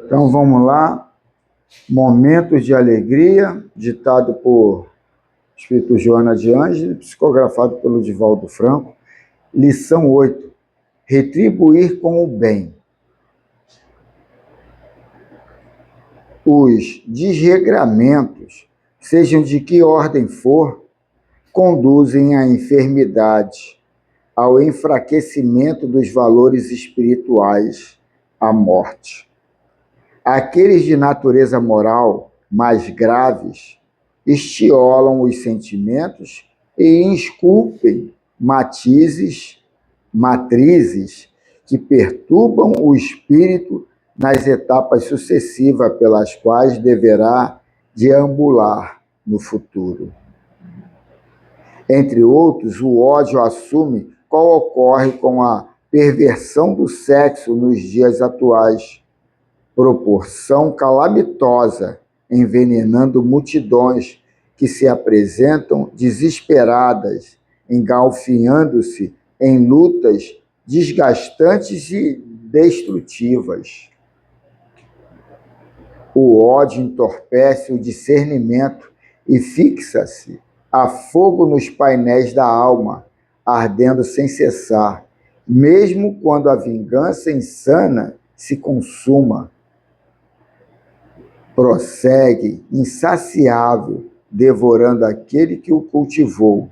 Então vamos lá, Momentos de Alegria, ditado por Espírito Joana de Ângeles, psicografado pelo Divaldo Franco. Lição 8. Retribuir com o bem. Os desregramentos, sejam de que ordem for, conduzem à enfermidade, ao enfraquecimento dos valores espirituais, à morte. Aqueles de natureza moral mais graves estiolam os sentimentos e esculpem matrizes que perturbam o espírito nas etapas sucessivas pelas quais deverá deambular no futuro. Entre outros, o ódio assume qual ocorre com a perversão do sexo nos dias atuais, proporção calamitosa, envenenando multidões que se apresentam desesperadas, engalfinhando-se em lutas desgastantes e destrutivas. O ódio entorpece o discernimento e fixa-se a fogo nos painéis da alma, ardendo sem cessar, mesmo quando a vingança insana se consuma. Prossegue, insaciável, devorando aquele que o cultivou.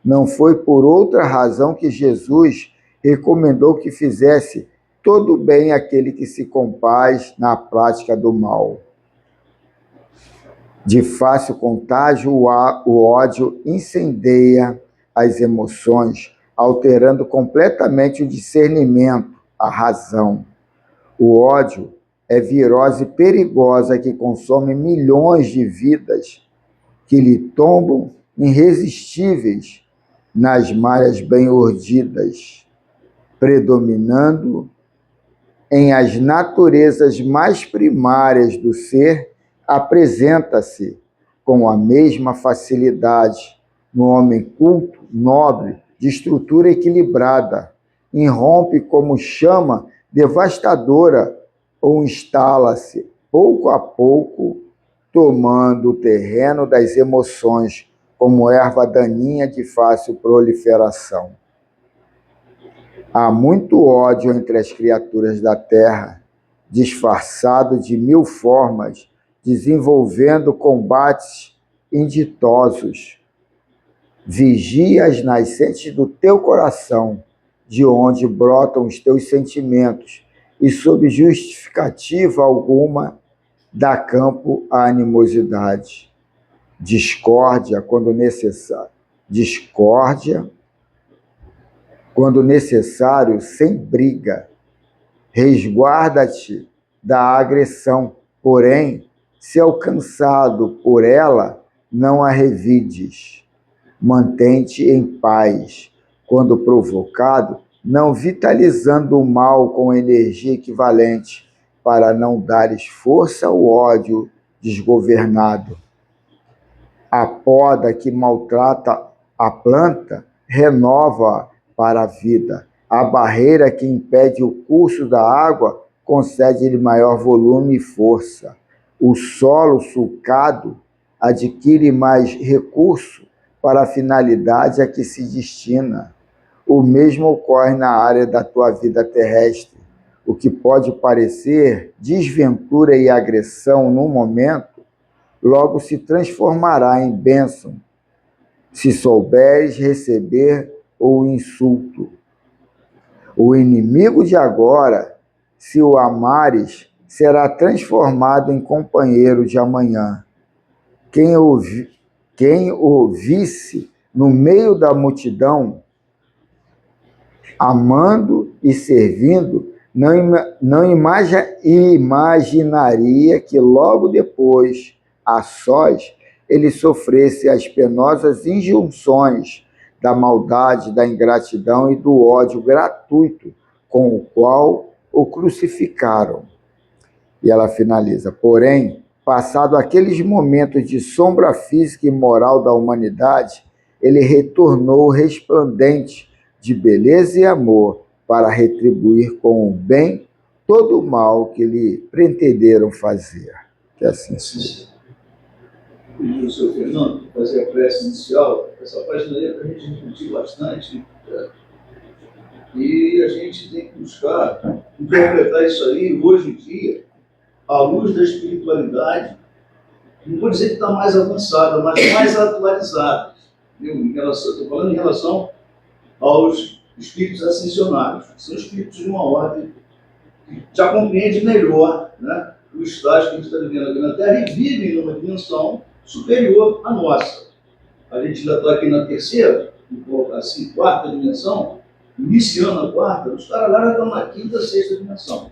Não foi por outra razão que Jesus recomendou que fizesse todo bem àquele que se compraz na prática do mal. De fácil contágio, o ódio incendeia as emoções, alterando completamente o discernimento, a razão. O ódio é virose perigosa que consome milhões de vidas que lhe tombam irresistíveis nas malhas bem urdidas, predominando em as naturezas mais primárias do ser, apresenta-se com a mesma facilidade no homem culto, nobre, de estrutura equilibrada, irrompe como chama devastadora ou instala-se, pouco a pouco, tomando o terreno das emoções como erva daninha de fácil proliferação. Há muito ódio entre as criaturas da terra, disfarçado de mil formas, desenvolvendo combates inditosos. Vigia as nascentes do teu coração, de onde brotam os teus sentimentos, e sob justificativa alguma, dá campo à animosidade. Discórdia, quando necessário, sem briga. Resguarda-te da agressão, porém, se alcançado por ela, não a revides. Mantém-te em paz, quando provocado, não vitalizando o mal com energia equivalente, para não dares força ao ódio desgovernado. A poda que maltrata a planta renova para a vida. A barreira que impede o curso da água concede-lhe maior volume e força. O solo sulcado adquire mais recurso para a finalidade a que se destina. O mesmo ocorre na área da tua vida terrestre. O que pode parecer desventura e agressão no momento, logo se transformará em bênção, se souberes receber o insulto. O inimigo de agora, se o amares, será transformado em companheiro de amanhã. Quem o visse no meio da multidão, amando e servindo, não imaginaria que logo depois, a sós, ele sofresse as penosas injunções da maldade, da ingratidão e do ódio gratuito com o qual o crucificaram. E ela finaliza: porém, passado aqueles momentos de sombra física e moral da humanidade, ele retornou resplandente de beleza e amor para retribuir com o bem todo o mal que lhe pretenderam fazer. Que assim seja. E o senhor Fernando, fazer a prece inicial, essa página aí é para a gente refletir bastante, e a gente tem que buscar interpretar isso aí, hoje em dia, à luz da espiritualidade, não vou dizer que está mais avançada, mas mais atualizada. Estou falando em relação aos espíritos ascensionários, que são espíritos de uma ordem que já compreende melhor, né, o estágio que a gente está vivendo aqui na Terra e vive numa dimensão superior à nossa. A gente já está aqui na terceira, assim, quarta dimensão, iniciando a quarta, os caras lá já estão na quinta, sexta dimensão.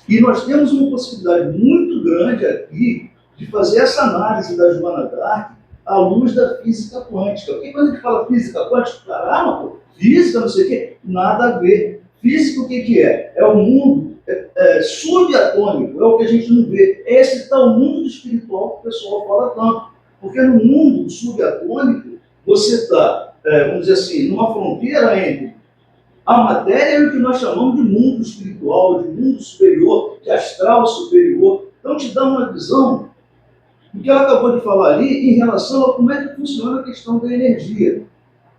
E nós temos uma possibilidade muito grande aqui de fazer essa análise da Joana d'Arc à luz da física quântica. Porque quando a gente fala física quântica, caramba, pô, física, não sei o quê, nada a ver. Física o que é? É o mundo subatômico, é o que a gente não vê. É esse tal mundo espiritual que o pessoal fala tanto. Porque no mundo subatômico, você está, vamos dizer assim, numa fronteira entre a matéria e o que nós chamamos de mundo espiritual, de mundo superior, de astral superior. Então, te dá uma visão do que ela acabou de falar ali em relação a como é que funciona a questão da energia.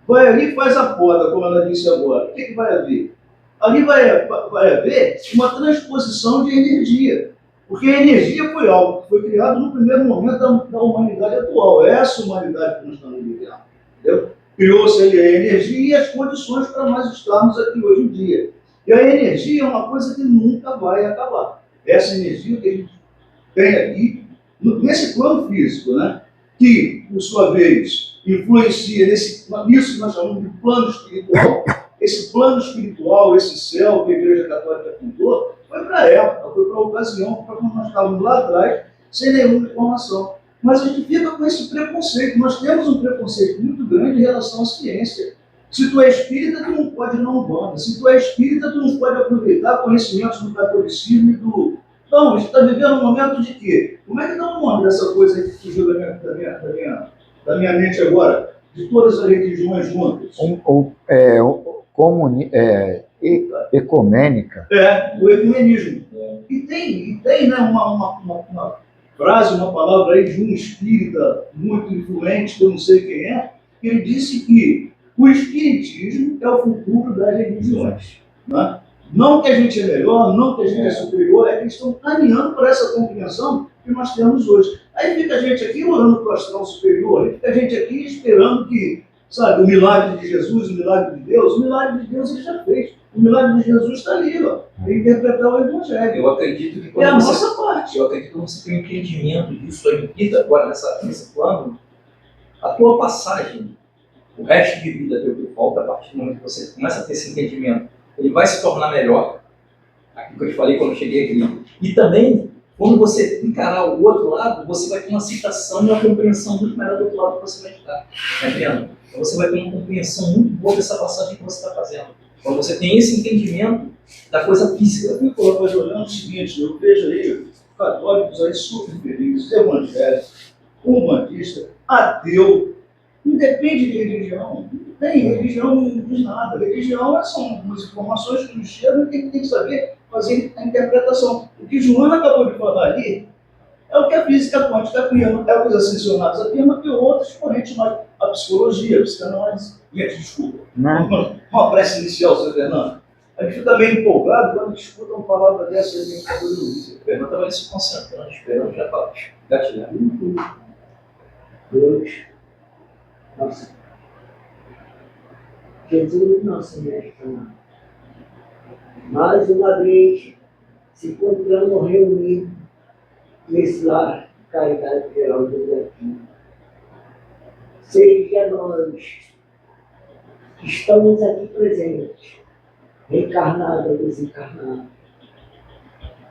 Vai ali e faz a poda, como ela disse agora. O que vai haver? Ali vai haver uma transposição de energia. Porque a energia foi algo que foi criado no primeiro momento da humanidade atual. Essa humanidade que nós estamos vivendo. Entendeu? Criou-se ali a energia e as condições para nós estarmos aqui hoje em dia. E a energia é uma coisa que nunca vai acabar. Essa energia que a gente tem aqui, nesse plano físico, né? Que, por sua vez, influencia nisso que nós chamamos de plano espiritual. Esse plano espiritual, esse céu que a Igreja Católica pintou, foi para a época, foi para a ocasião, para quando nós estávamos lá atrás, sem nenhuma informação. Mas a gente fica com esse preconceito. Nós temos um preconceito muito grande em relação à ciência. Se tu é espírita, tu não pode ir na Umbanda. Se tu é espírita, tu não pode aproveitar conhecimentos do catolicismo e do... Não, a gente está vivendo um momento de quê? Como é que dá um nome dessa coisa que surgiu da minha mente agora? De todas as religiões juntas. Ecumênica. O ecumenismo. E tem né, uma frase, uma palavra aí de um espírita muito influente, que eu não sei quem é, que ele disse que o espiritismo é o futuro das religiões. Né? Não que a gente é melhor, não que a gente é superior, é que eles estão caminhando para essa compreensão que nós temos hoje. Aí fica a gente aqui orando para o astral superior, aí fica a gente aqui esperando que, sabe, o milagre de Jesus, o milagre de Deus, o milagre de Deus ele já fez. O milagre de Jesus está ali, ó, para interpretar o Evangelho. Eu acredito que quando nossa parte. Eu acredito que você tem um entendimento disso aí, vida agora nesse plano, a tua passagem, o resto de vida teu que falta, a partir do momento que você começa a ter esse entendimento, ele vai se tornar melhor. Aquilo que eu te falei quando eu cheguei aqui. E também, quando você encarar o outro lado, você vai ter uma aceitação e uma compreensão muito melhor do outro lado que você vai estar. Tá entendendo? Então você vai ter uma compreensão muito boa dessa passagem que você está fazendo. Quando você tem esse entendimento da coisa física. Eu fico olhando o seguinte, eu vejo aí católicos aí super felizes, evangélicos, umbandistas, ateu, independe de religião. Não tem religião, não diz nada. Religião são algumas informações que nos chegam e tem que saber fazer a interpretação. O que Joana acabou de falar ali é o que a física quântica afirma, é o que os ascensionados afirmam e outros correntes, mas a psicologia, a psicanálise. Gente, desculpa. Uma prece inicial, seu Fernando. A gente fica meio empolgado quando escuta uma palavra dessa aí que a gente O Fernando estava se concentrando, esperando já para gatilhar. Deus, nossa, Jesus, nosso mestre, mais uma vez se encontramos reunidos nesse lar de caridade geral do Brasil. Seja nós que estamos aqui presentes, reencarnados ou desencarnados,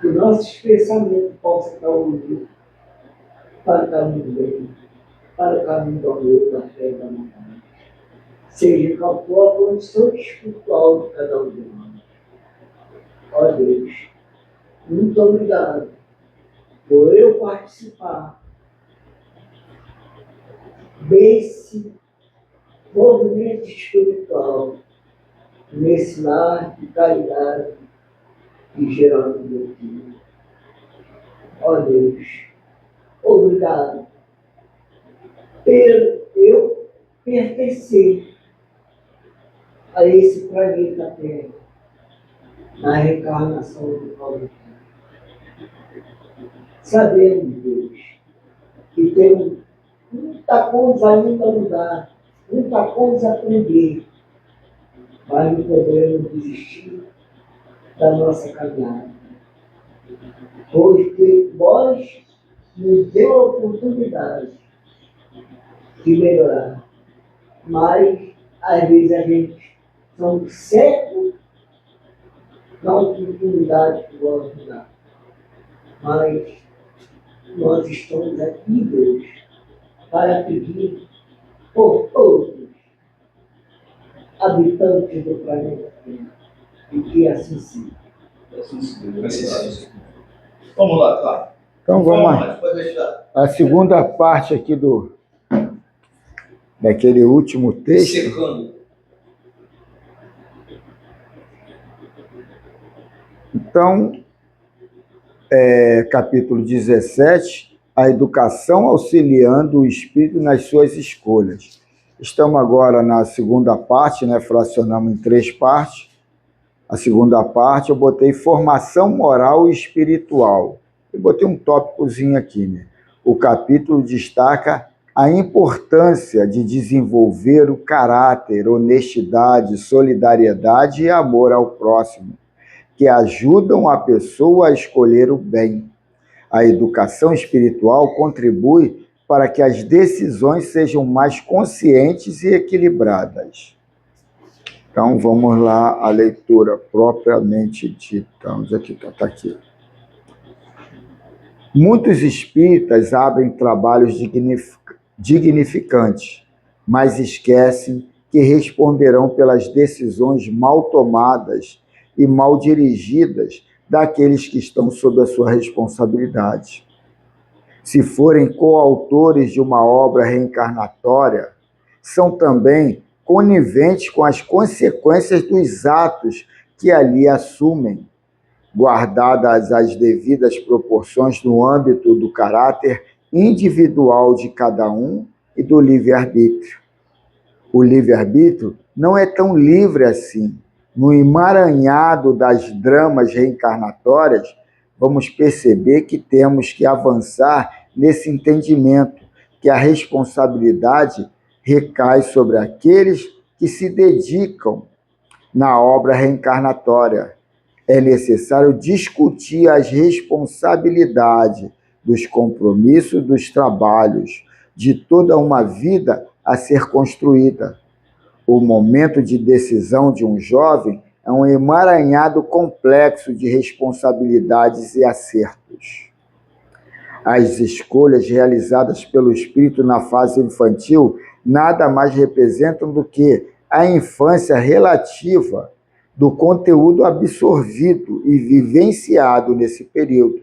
que nossos pensamentos possam estar unidos para o caminho do bem, para o caminho do amor, da fé e da vontade. Seja qual for a condição espiritual de cada um de nós. Ó Deus, muito obrigado por eu participar desse movimento espiritual, nesse lar de caridade e gerando meu filho. Ó Deus, obrigado pelo eu pertencer a esse planeta Terra, na reencarnação do Paulo. Sabemos, Deus, que temos muita coisa ainda a mudar, muita coisa a aprender, mas não podemos desistir da nossa caminhada. Porque nós nos deu a oportunidade de melhorar, mas às vezes a gente são cegos na oportunidade que nós nos dá. Mas nós estamos aqui, Deus, para pedir por todos habitantes do planeta Terra, e que assim seja. Vamos lá, tá? Então vamos lá. Pode deixar. A segunda parte aqui daquele último texto. Secando. Então, capítulo 17, a educação auxiliando o espírito nas suas escolhas. Estamos agora na segunda parte, né? Fracionamos em 3 partes. A segunda parte eu botei formação moral e espiritual. Eu botei um tópicozinho aqui, né? O capítulo destaca a importância de desenvolver o caráter, honestidade, solidariedade e amor ao próximo, que ajudam a pessoa a escolher o bem. A educação espiritual contribui para que as decisões sejam mais conscientes e equilibradas. Então, vamos lá, a leitura propriamente dita. Onde é que está? Está aqui. Muitos espíritas abrem trabalhos dignificantes, mas esquecem que responderão pelas decisões mal tomadas e mal dirigidas daqueles que estão sob a sua responsabilidade. Se forem coautores de uma obra reencarnatória, são também coniventes com as consequências dos atos que ali assumem, guardadas as devidas proporções no âmbito do caráter individual de cada um e do livre-arbítrio. O livre-arbítrio não é tão livre assim. No emaranhado das dramas reencarnatórias, vamos perceber que temos que avançar nesse entendimento, que a responsabilidade recai sobre aqueles que se dedicam na obra reencarnatória. É necessário discutir as responsabilidades dos compromissos, dos trabalhos, de toda uma vida a ser construída. O momento de decisão de um jovem é um emaranhado complexo de responsabilidades e acertos. As escolhas realizadas pelo espírito na fase infantil nada mais representam do que a infância relativa do conteúdo absorvido e vivenciado nesse período,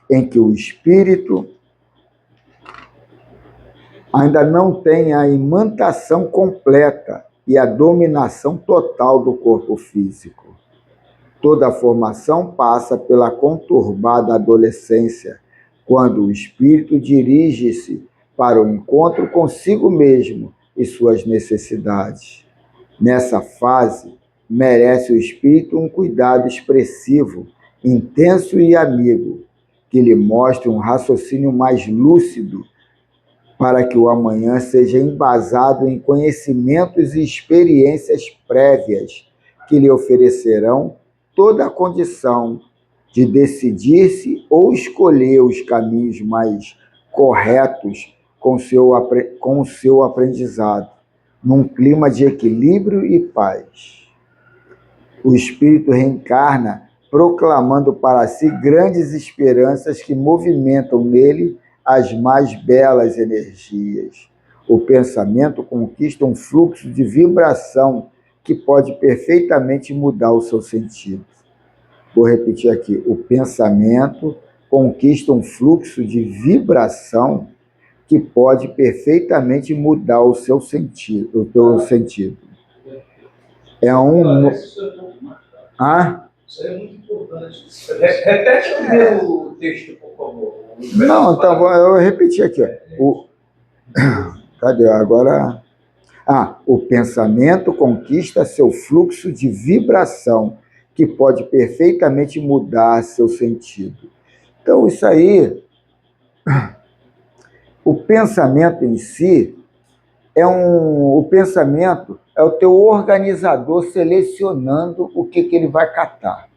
em que o espírito ainda não tem a imantação completa e a dominação total do corpo físico. Toda a formação passa pela conturbada adolescência, quando o espírito dirige-se para o encontro consigo mesmo e suas necessidades. Nessa fase, merece o espírito um cuidado expressivo, intenso e amigo, que lhe mostre um raciocínio mais lúcido, para que o amanhã seja embasado em conhecimentos e experiências prévias que lhe oferecerão toda a condição de decidir-se ou escolher os caminhos mais corretos com o seu aprendizado, num clima de equilíbrio e paz. O espírito reencarna proclamando para si grandes esperanças que movimentam nele as mais belas energias. O pensamento conquista um fluxo de vibração que pode perfeitamente mudar o seu sentido. Vou repetir aqui. O pensamento conquista um fluxo de vibração que pode perfeitamente mudar o seu sentido, o teu sentido. É um... Ah? Isso aí é muito importante. Repete o meu texto, por favor. Não, então, eu repeti aqui. Ó. Cadê? Agora. O pensamento conquista seu fluxo de vibração, que pode perfeitamente mudar seu sentido. Então, isso aí, o pensamento em si, o pensamento é o teu organizador selecionando o que ele vai catar.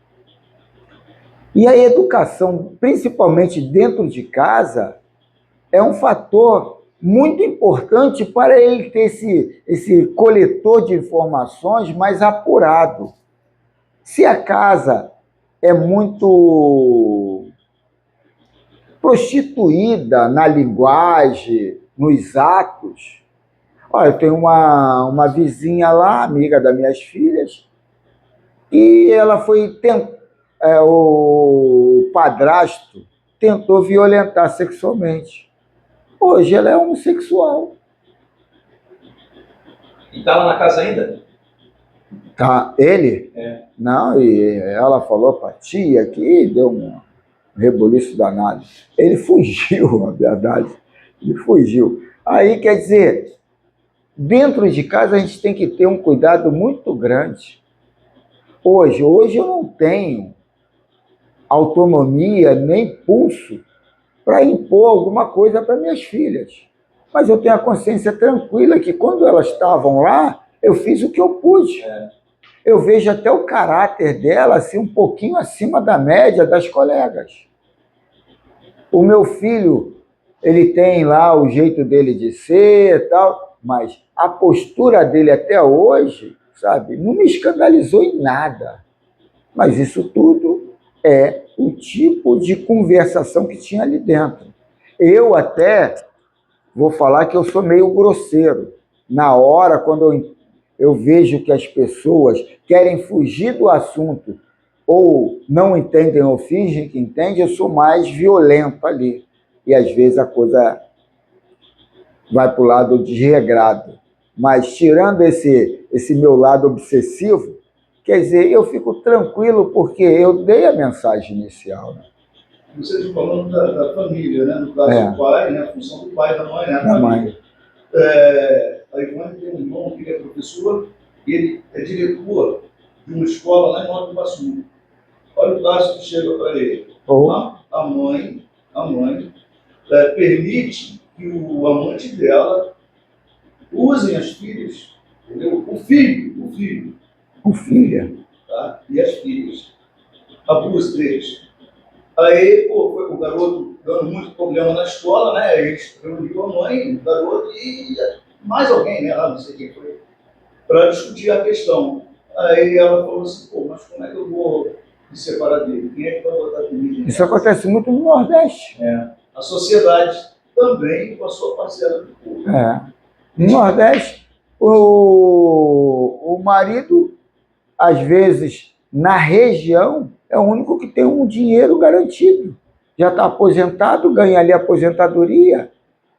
E a educação, principalmente dentro de casa, é um fator muito importante para ele ter esse coletor de informações mais apurado. Se a casa é muito prostituída na linguagem, nos atos. Olha, eu tenho uma vizinha lá, amiga das minhas filhas, e ela o padrasto tentou violentar sexualmente. Hoje ela é homossexual. E está lá na casa ainda? Tá, ele? É. Não, e ela falou para a tia que deu um rebuliço danado. Ele fugiu, na verdade. Ele fugiu. Aí, quer dizer, dentro de casa a gente tem que ter um cuidado muito grande. Hoje eu não tenho autonomia nem pulso para impor alguma coisa para minhas filhas. Mas eu tenho a consciência tranquila que quando elas estavam lá, eu fiz o que eu pude. Eu vejo até o caráter dela assim, um pouquinho acima da média das colegas. O meu filho, ele tem lá o jeito dele de ser e tal, mas a postura dele até hoje, sabe, não me escandalizou em nada. Mas isso tudo é o tipo de conversação que tinha ali dentro. Eu até vou falar que eu sou meio grosseiro. Na hora, quando eu vejo que as pessoas querem fugir do assunto ou não entendem ou fingem que entendem, eu sou mais violento ali. E às vezes a coisa vai para o lado desregrado. Mas tirando esse meu lado obsessivo, quer dizer, eu fico tranquilo porque eu dei a mensagem inicial. Né? Você está falando da família, né? No caso do pai, né? A função do pai e da mãe, né? Da mãe. A Ivone tem um irmão que é professor e ele é diretor de uma escola lá em Nova Iguaçu. Olha o caso que chega para ele. A mãe permite que o amante dela usem as filhas, entendeu? O filho. Tá? E as filhas. Abuso deles. Aí, foi o garoto dando muito problema na escola, né? Eles reuniram a mãe, o garoto e mais alguém, né? Lá, não sei quem foi, para discutir a questão. Aí ela falou assim, mas como é que eu vou me separar dele? Quem é que vai botar comigo? Isso acontece muito no Nordeste. A sociedade também com a sua parcela do povo. No Nordeste, o marido, às vezes, na região, é o único que tem um dinheiro garantido. Já está aposentado, ganha ali a aposentadoria,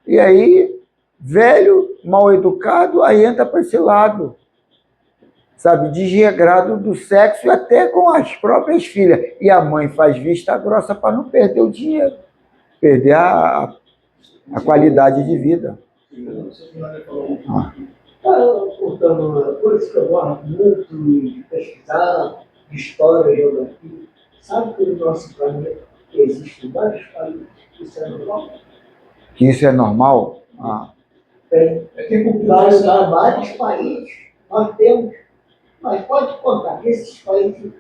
e aí, velho, mal educado, aí entra para esse lado, sabe, desregrado do sexo e até com as próprias filhas. E a mãe faz vista grossa para não perder o dinheiro, perder a qualidade de vida. Portanto, por isso que eu gosto muito de pesquisar, de história, geografia. Sabe que no nosso planeta existem vários países que isso é normal? Que isso é normal? Tem vários países, nós temos, mas pode contar que esses países...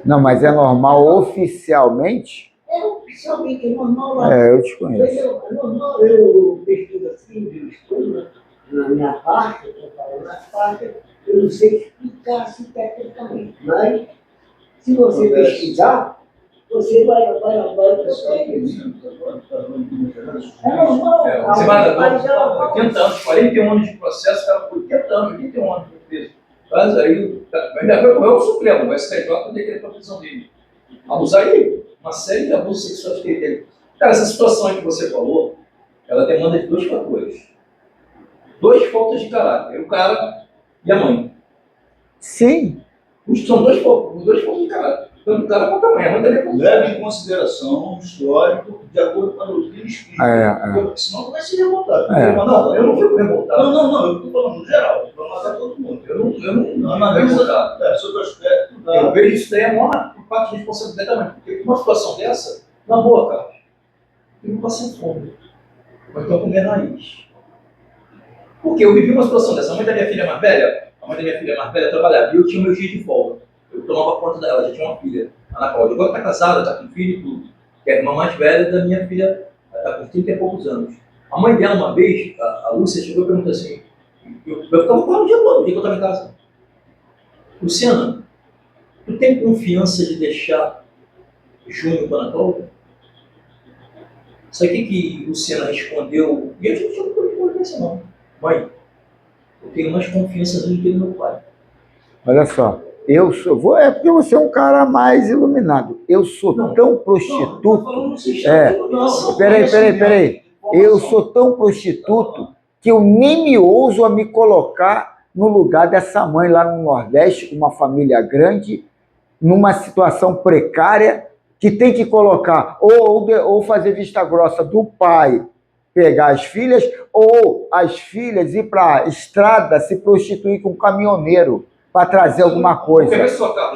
Não, mas é normal oficialmente? Oficialmente é normal lá. Eu te conheço. É normal, eu pesquiso assim, eu estudo na minha parte, eu estou falando na parte, eu não sei explicar assim tecnicamente, mas se você pesquisar, você vai isso. É normal. O desembargador, 80 anos, 41 anos de processo, cara, 80 anos, 81 anos de preso. Mas aí, ainda vai correr o Supremo, o STJ decretou a prisão dele. Abusar aí, uma série de abusos sexuais que ele teve. Cara, essa situação aí que você falou, ela demanda de 2 fatores. 2 faltas de caráter, o cara e a mãe. Sim. São os dois fomos do cara. Tanto o cara quanto a mãe. A mãe também foi. Leva em consideração o histórico de acordo com a doutrina espírita. Porque senão tu vai se revoltar. Não, eu não fico revoltado. Não, eu estou falando no geral. Estou falando para todo mundo. Eu não Analisa sobre o aspecto da... Eu vejo isso daí é maior parte de responsabilidade também. Porque uma situação dessa, na boa, cara, eu não passei fome. Mas estou comendo raiz. Porque eu vivi uma situação dessa. A mãe da minha filha mais velha trabalhava. E eu tinha meu dia de folga. Eu tomava conta dela, já tinha uma filha, Ana Cláudia. Agora está casada, está com filho e tudo. Que é a irmã mais velha da minha filha, está com 30 e poucos anos. A mãe dela, uma vez, a Lúcia, chegou e perguntou assim: eu ficava com ela o dia todo, o dia que eu estava em casa. Luciana, tu tem confiança de deixar Júnior com a Ana Cláudia? Sabe o que Luciana respondeu? E eu não tinha confiança, não. Mãe, eu tenho mais confiança do que no meu pai. Olha só, é porque você é um cara mais iluminado. Eu sou tão prostituto. Peraí. Eu sou tão prostituto que eu nem me ouso a me colocar no lugar dessa mãe lá no Nordeste, com uma família grande, numa situação precária, que tem que colocar ou fazer vista grossa do pai pegar as filhas, ou as filhas ir para a estrada se prostituir com um caminhoneiro para trazer alguma coisa.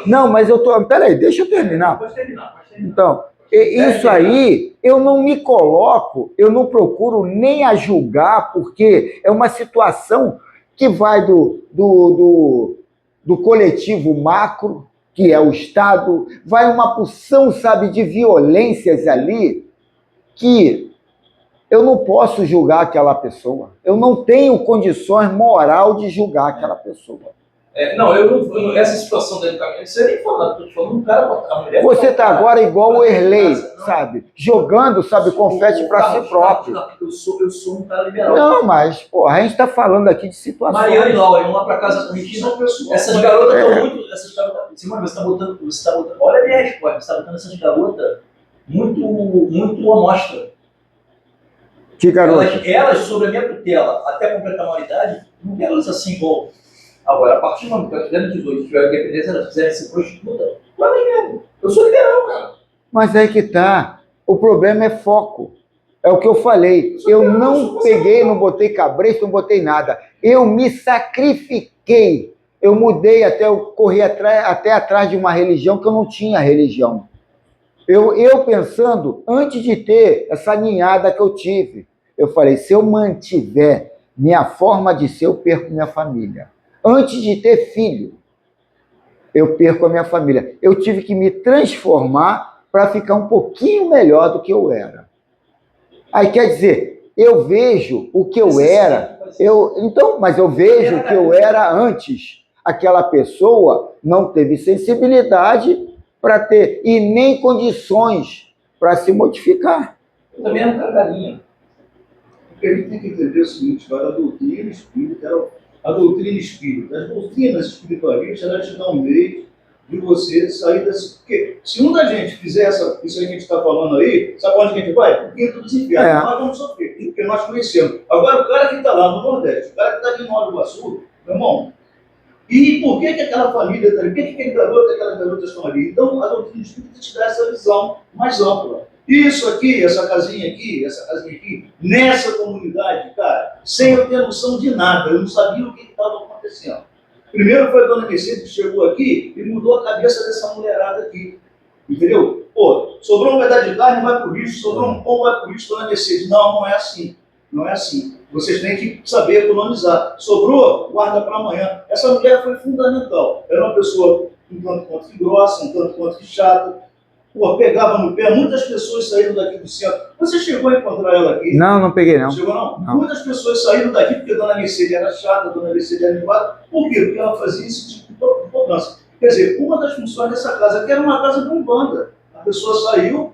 Não, mas eu tô... Peraí, deixa eu terminar. Pode terminar. Então, isso aí, eu não me coloco, eu não procuro nem a julgar, porque é uma situação que vai do coletivo macro, que é o Estado, vai uma porção, sabe, de violências ali, que eu não posso julgar aquela pessoa. Eu não tenho condições moral de julgar aquela pessoa. Essa situação dentro do caminho, você nem falando, estou te falando, um cara, a mulher... Você está agora igual o Erlei, sabe? Jogando, sabe, confete para si próprio. Eu sou um cara liberal. Não, mas, porra, a gente está falando aqui de situações. Mariana e Laura, vamos lá para casa corrigindo. Essas garotas estão muito... Simone, você está botando... Olha a minha resposta, você está botando essas garotas muito amostra. Que garota? Elas, sobre a minha tutela, até completar a maioridade, não quero elas assim igual... Agora, a partir do momento que elas fizeram 18, tiveram independência, elas quiserem ser prostituta, claro mesmo. Eu sou liberal, cara. Mas aí que tá. O problema é foco. É o que eu falei. Eu não peguei, não botei cabresto, não botei nada. Eu me sacrifiquei. Eu mudei eu corri até atrás de uma religião que eu não tinha religião. Eu pensando, antes de ter essa ninhada que eu tive, eu falei, se eu mantiver minha forma de ser, eu perco minha família. Antes de ter filho, eu perco a minha família. Eu tive que me transformar para ficar um pouquinho melhor do que eu era. Aí quer dizer, eu vejo o que eu era, mas eu vejo o que eu era antes. Aquela pessoa não teve sensibilidade para ter, e nem condições para se modificar. Eu também era um cagarinho. Porque a gente tem que entender o seguinte, a doutrina espírita, as doutrinas espiritualistas, elas te dão um meio de você sair desse... Porque se um da gente fizer isso aí que a gente está falando aí, sabe onde que a gente vai? Para o quinto dos infernos. Nós vamos sofrer, porque nós conhecemos. Agora, o cara que está lá no Nordeste, o cara que está ali no Nova Iguaçu, meu irmão, e por que aquela família está ali? Por que aquele garoto e aquelas garotas estão ali? Então, a doutrina espírita te dá essa visão mais ampla. Isso aqui, essa casinha aqui, nessa comunidade, cara, sem eu ter noção de nada, eu não sabia o que estava acontecendo. Primeiro foi a dona Mercedes que chegou aqui e mudou a cabeça dessa mulherada aqui, entendeu? Pô, sobrou um pedaço de carne, vai pro lixo, sobrou um pão, vai pro lixo, dona Mercedes. Não é assim, não é assim. Vocês têm que saber economizar. Sobrou, guarda para amanhã. Essa mulher foi fundamental. Era uma pessoa um tanto quanto que grossa, um tanto quanto que chata. Pô, pegava no pé, muitas pessoas saíram daqui do centro. Você chegou a encontrar ela aqui? Não peguei, não. Chegou, não? Muitas pessoas saíram daqui porque a dona Mercedes era chata, a dona Mercedes era animada. Por quê? Porque ela fazia esse tipo de cobrança. Quer dizer, uma das funções dessa casa, que era uma casa de umbanda. A pessoa saiu,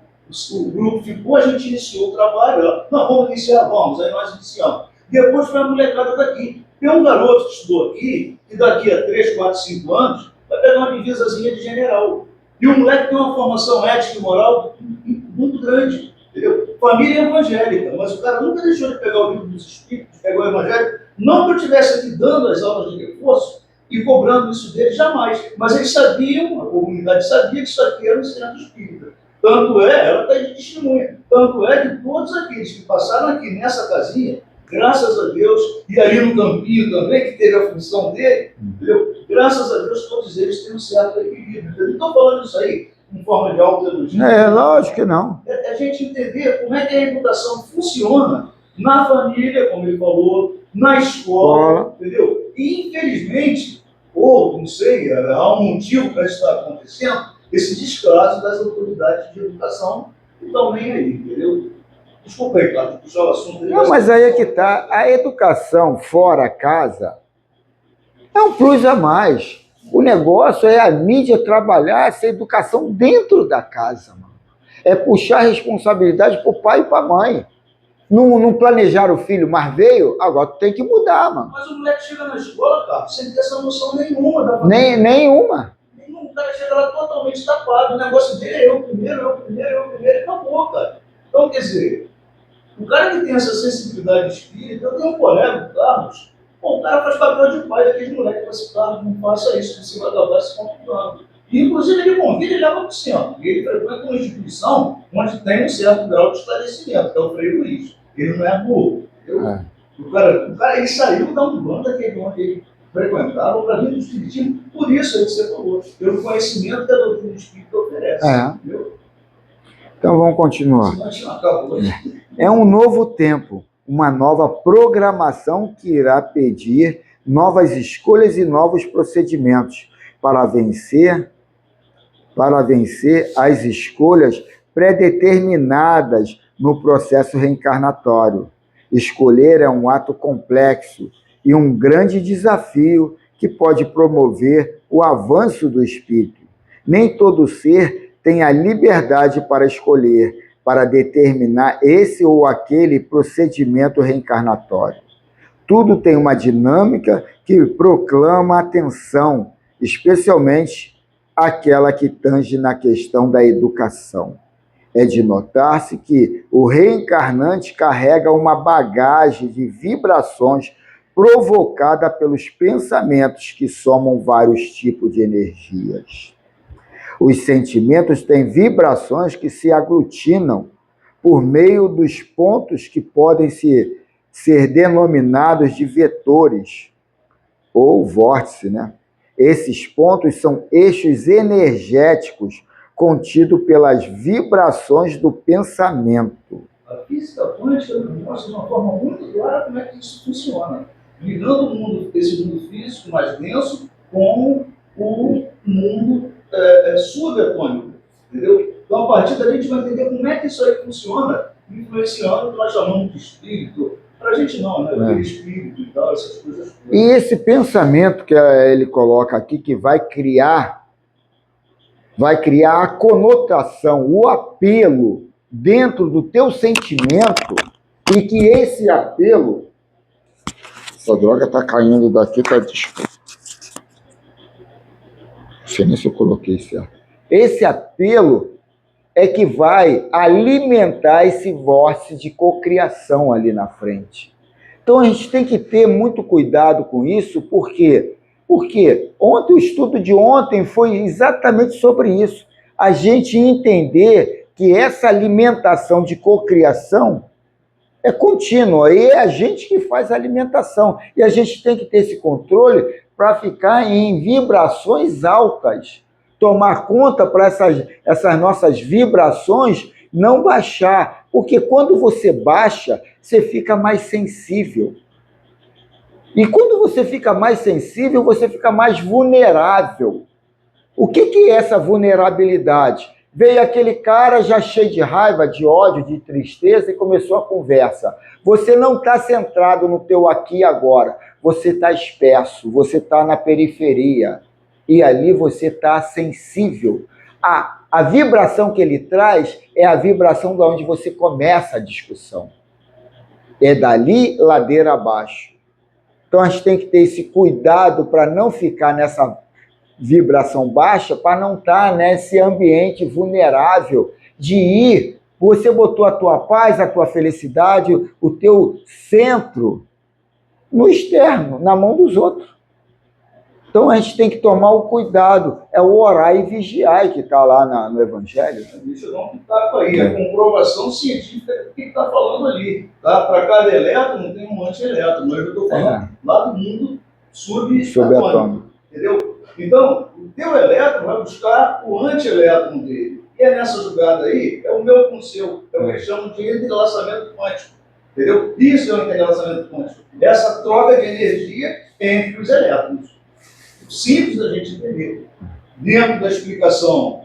o grupo ficou, a gente iniciou o trabalho. Ela, não, vamos iniciar, vamos. Aí nós iniciamos. Depois foi a molecada daqui. Tem um garoto que estudou aqui, que daqui a 3, 4, 5 anos, vai pegar uma divisazinha de general. E o moleque tem uma formação ética e moral muito grande, entendeu? Família evangélica, mas o cara nunca deixou de pegar o livro dos Espíritos, de pegar o Evangelho. Não que eu estivesse aqui dando as aulas de reforço e cobrando isso deles, jamais. Mas eles sabiam, a comunidade sabia que isso aqui era um centro espírita. Tanto é, ela está de testemunha, tanto é que todos aqueles que passaram aqui nessa casinha, graças a Deus, e ali no Campinho também, que teve a função dele, entendeu? Graças a Deus, todos eles têm um certo equilíbrio. Eu não estou falando isso aí em forma de autoelogio. É, lógico que não. É a gente entender como é que a educação funciona na família, como ele falou, na escola, entendeu? E, infelizmente, ou não sei, há um motivo para isso estar acontecendo, esse descaso das autoridades de educação que estão nem aí, entendeu? Desculpa aí, Cláudio, puxar o assunto. Não, mas aí é que está. A educação fora a casa é um plus a mais. O negócio é a mídia trabalhar essa educação dentro da casa, mano. É puxar a responsabilidade para o pai e para a mãe. Não planejar o filho, mas veio, agora tem que mudar, mano. Mas o moleque chega na escola, cara, sem ter essa noção nenhuma da família. Nenhuma. O cara chega lá totalmente tapado. O negócio dele é eu primeiro, e acabou, cara. Então, quer dizer, o cara que tem essa sensibilidade espírita, eu tenho um colega, o Carlos, o cara faz papel de pai daquele moleque, fala assim, Carlos, não faça isso, você vai acabar se complicando. E, inclusive, ele convida e leva para o centro. E ele frequenta uma instituição onde tem um certo grau de esclarecimento, que é o Frei Luiz. Ele não é burro, entendeu? É. O cara, ele saiu da Umbanda, que é onde ele frequentava, para vir do Espiritismo, por isso aí que você falou, pelo conhecimento que a doutrina espírita oferece. Entendeu? Então vamos continuar. Senão a gente não acaba hoje. É um novo tempo, uma nova programação que irá pedir novas escolhas e novos procedimentos para vencer as escolhas predeterminadas no processo reencarnatório. Escolher é um ato complexo e um grande desafio que pode promover o avanço do espírito. Nem todo ser tem a liberdade para escolher, para determinar esse ou aquele procedimento reencarnatório. Tudo tem uma dinâmica que proclama atenção, especialmente aquela que tange na questão da educação. É de notar-se que o reencarnante carrega uma bagagem de vibrações provocada pelos pensamentos que somam vários tipos de energias. Os sentimentos têm vibrações que se aglutinam por meio dos pontos que podem ser denominados de vetores ou vórtice, né? Esses pontos são eixos energéticos contidos pelas vibrações do pensamento. A física quântica mostra de uma forma muito clara como é que isso funciona, ligando o mundo, esse mundo físico mais denso com o mundo subatômico, entendeu? Então, a partir daí, a gente vai entender como é que isso aí funciona, influenciando o que nós chamamos de espírito. Para a gente não, né? Espírito e tal, essas coisas. E esse pensamento que ele coloca aqui, que vai criar a conotação, o apelo dentro do teu sentimento, e que esse apelo... Essa droga está caindo daqui, tá desculpa. Não sei nem se eu coloquei certo. Esse apelo é que vai alimentar esse vórtice de cocriação ali na frente. Então a gente tem que ter muito cuidado com isso, porque ontem, o estudo de ontem foi exatamente sobre isso. A gente entender que essa alimentação de cocriação é contínua, e é a gente que faz a alimentação. E a gente tem que ter esse controle para ficar em vibrações altas, tomar conta para essas nossas vibrações não baixar, porque quando você baixa, você fica mais sensível. E quando você fica mais sensível, você fica mais vulnerável. O que é essa vulnerabilidade? Veio aquele cara já cheio de raiva, de ódio, de tristeza e começou a conversa. Você não está centrado no teu aqui e agora. Você está disperso, você está na periferia. E ali você está sensível. A vibração que ele traz é a vibração de onde você começa a discussão. É dali, ladeira abaixo. Então a gente tem que ter esse cuidado para não ficar nessa vibração baixa, para não estar nesse ambiente vulnerável de ir. Você botou a tua paz, a tua felicidade, o teu centro no externo, na mão dos outros. Então a gente tem que tomar o cuidado, é o orar e vigiar que está lá no Evangelho. Deixa eu dar um pitaco aí, a comprovação científica do que está falando ali. Tá? Para cada elétron tem um antielétron, mas eu estou falando lá do mundo subatômico. Entendeu? Então, o teu elétron vai buscar o antielétron dele. E é nessa jogada aí, é o meu com o seu, é o que chamam de entrelaçamento quântico. Entendeu? Isso é o entrelaçamento quântico. Essa troca de energia entre os elétrons. Simples da gente entender. Dentro da explicação,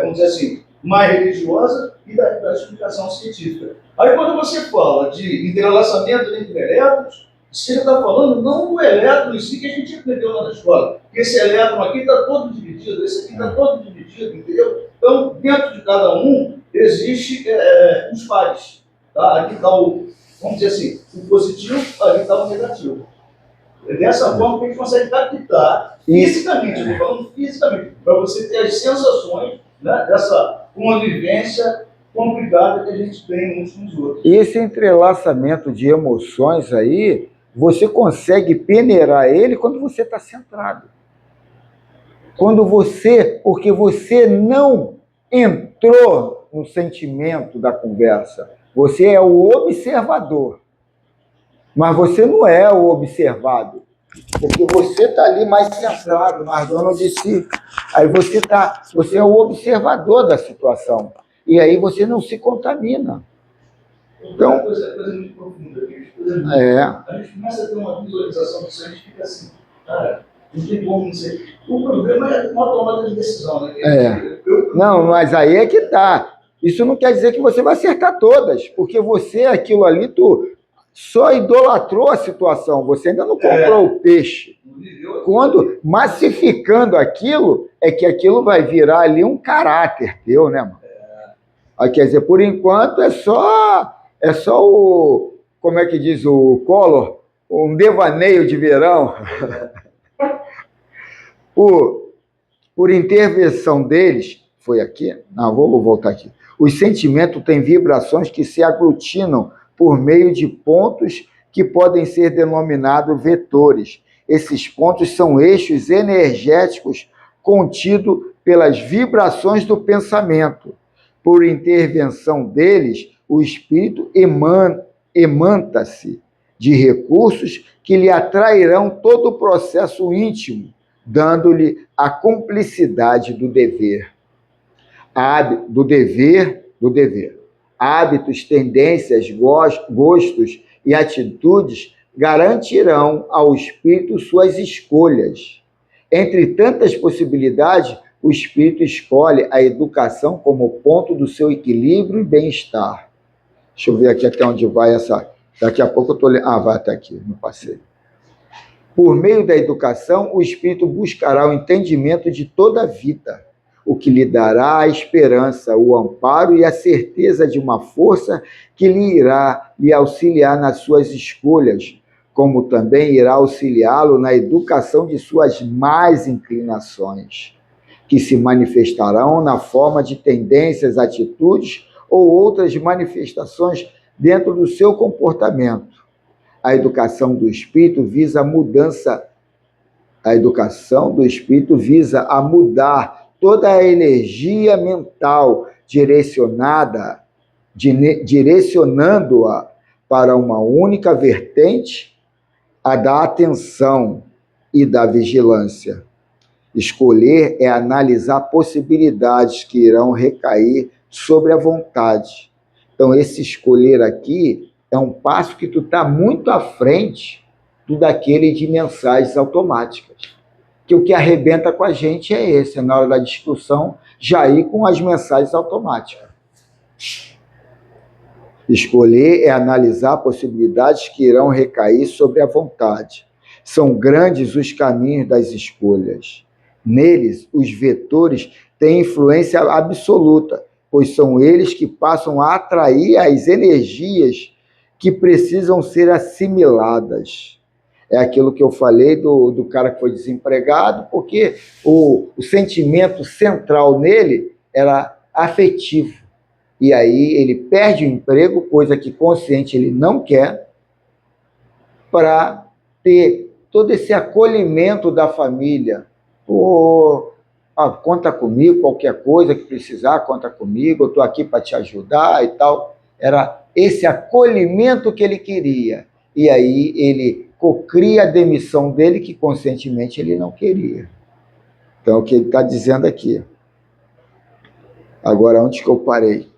vamos dizer assim, mais religiosa e da explicação científica. Aí quando você fala de entrelaçamento entre elétrons, você está falando não do elétron em si que a gente aprendeu lá na escola. Que esse elétron aqui está todo dividido, esse aqui está todo dividido, entendeu? Então, dentro de cada um, existe os pares. Tá? Aqui está o, vamos dizer assim, o positivo, ali está o negativo. Dessa forma que a gente consegue captar fisicamente, eu estou falando fisicamente, para você ter as sensações, né, dessa convivência complicada que a gente tem uns com os outros. Esse entrelaçamento de emoções aí, você consegue peneirar ele quando você está centrado. Porque você não entrou no sentimento da conversa, você é o observador. Mas você não é o observado, porque você está ali mais centrado, mais dono de si. Aí você é o observador da situação. E aí você não se contamina. Então, coisa muito profunda. A gente começa a ter uma visualização disso, a gente fica assim, cara, não tem como não ser. O problema é uma tomada de decisão, né? Não, mas aí é que tá. Isso não quer dizer que você vai acertar todas, porque você, aquilo ali, tu só idolatrou a situação, você ainda não comprou o peixe. Quando massificando aquilo, é que aquilo vai virar ali um caráter teu, né, mano? Aí, quer dizer, por enquanto é só o, como é que diz o Collor, um devaneio de verão. Por intervenção deles, foi aqui? Não, vou voltar aqui. Os sentimentos têm vibrações que se aglutinam por meio de pontos que podem ser denominados vetores. Esses pontos são eixos energéticos contidos pelas vibrações do pensamento. Por intervenção deles, o espírito emanta-se de recursos que lhe atrairão todo o processo íntimo, dando-lhe a cumplicidade do dever. Do dever. Hábitos, tendências, gostos e atitudes garantirão ao espírito suas escolhas. Entre tantas possibilidades, o espírito escolhe a educação como ponto do seu equilíbrio e bem-estar. Deixa eu ver aqui até onde vai essa... Daqui a pouco eu estou lendo... vai até aqui, não passei. Por meio da educação, o espírito buscará o entendimento de toda a vida, o que lhe dará a esperança, o amparo e a certeza de uma força que lhe irá lhe auxiliar nas suas escolhas, como também irá auxiliá-lo na educação de suas más inclinações, que se manifestarão na forma de tendências, atitudes ou outras manifestações dentro do seu comportamento. A educação do espírito visa a mudança. A educação do espírito visa a mudar toda a energia mental direcionando-a para uma única vertente, a da atenção e da vigilância. Escolher é analisar possibilidades que irão recair sobre a vontade. Então, esse escolher aqui é um passo que tu está muito à frente do daquele de mensagens automáticas. Que o que arrebenta com a gente é esse, na hora da discussão, já ir com as mensagens automáticas. Escolher é analisar possibilidades que irão recair sobre a vontade. São grandes os caminhos das escolhas. Neles, os vetores têm influência absoluta, pois são eles que passam a atrair as energias que precisam ser assimiladas. É aquilo que eu falei do cara que foi desempregado, porque o sentimento central nele era afetivo. E aí ele perde o emprego, coisa que consciente ele não quer, para ter todo esse acolhimento da família. Pô, conta comigo, qualquer coisa que precisar, conta comigo, eu estou aqui para te ajudar e tal. Era esse acolhimento que ele queria. E aí ele cocria a demissão dele, que conscientemente ele não queria. Então, é o que ele está dizendo aqui. Agora, onde que eu parei?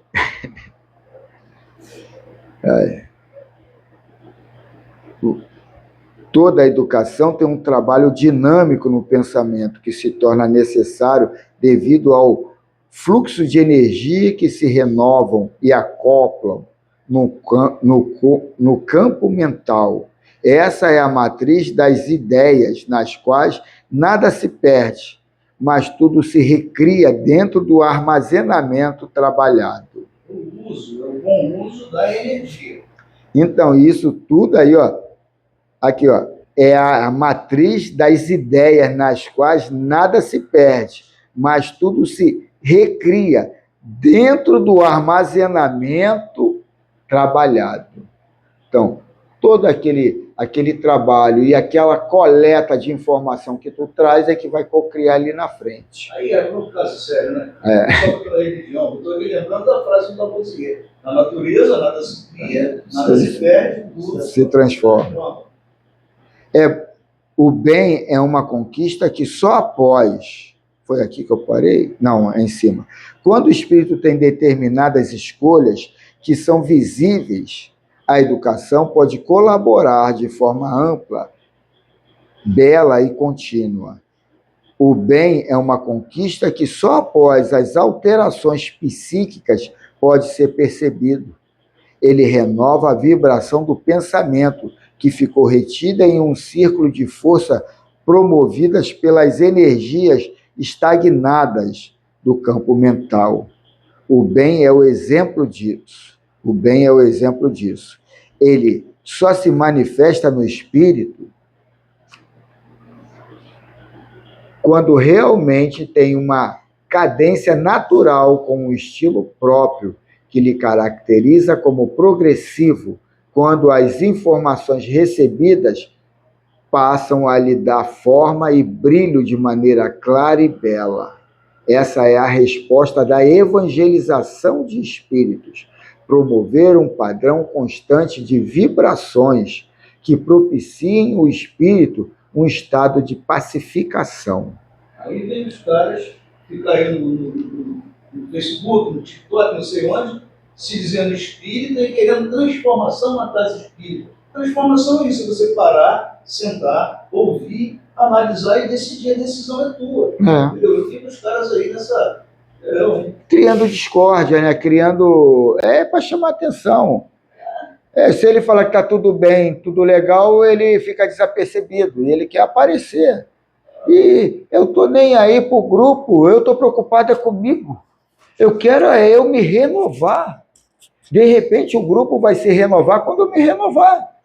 Toda a educação tem um trabalho dinâmico no pensamento que se torna necessário devido ao fluxo de energia que se renovam e acoplam no campo mental. Essa é a matriz das ideias, nas quais nada se perde, mas tudo se recria dentro do armazenamento trabalhado. O uso, é o bom uso da energia. Então, isso tudo aí, ó, aqui, ó, é a matriz das ideias nas quais nada se perde, mas tudo se recria dentro do armazenamento trabalhado. Então, todo aquele trabalho e aquela coleta de informação que tu traz é que vai cocriar ali na frente. Aí é um caso sério, né? É. Só pela religião. Estou me lembrando da frase do Lavoisier. Na natureza, nada se cria, nada se perde, tudo se transforma. O bem é uma conquista que só após... Foi aqui que eu parei? Não, é em cima. Quando o espírito tem determinadas escolhas que são visíveis, a educação pode colaborar de forma ampla, bela e contínua. O bem é uma conquista que só após as alterações psíquicas pode ser percebido. Ele renova a vibração do pensamento, que ficou retida em um círculo de força promovidas pelas energias estagnadas do campo mental. O bem é o exemplo disso. O bem é o exemplo disso. Ele só se manifesta no espírito quando realmente tem uma cadência natural com um estilo próprio que lhe caracteriza como progressivo, quando as informações recebidas passam a lhe dar forma e brilho de maneira clara e bela. Essa é a resposta da evangelização de espíritos, promover um padrão constante de vibrações que propiciem o espírito um estado de pacificação. Aí vem os caras ficam aí no Facebook, no TikTok, não sei onde, se dizendo espírita e querendo transformação na casa espírita. Transformação é isso, é você parar, sentar, ouvir, analisar e decidir. A decisão é tua. Entendeu? Eu fico os caras aí nessa... criando discórdia, né? Criando... para chamar atenção. Se ele falar que está tudo bem, tudo legal, ele fica desapercebido e ele quer aparecer. E eu estou nem aí para o grupo, eu estou preocupado comigo. Eu quero eu me renovar. De repente o grupo vai se renovar quando eu me renovar.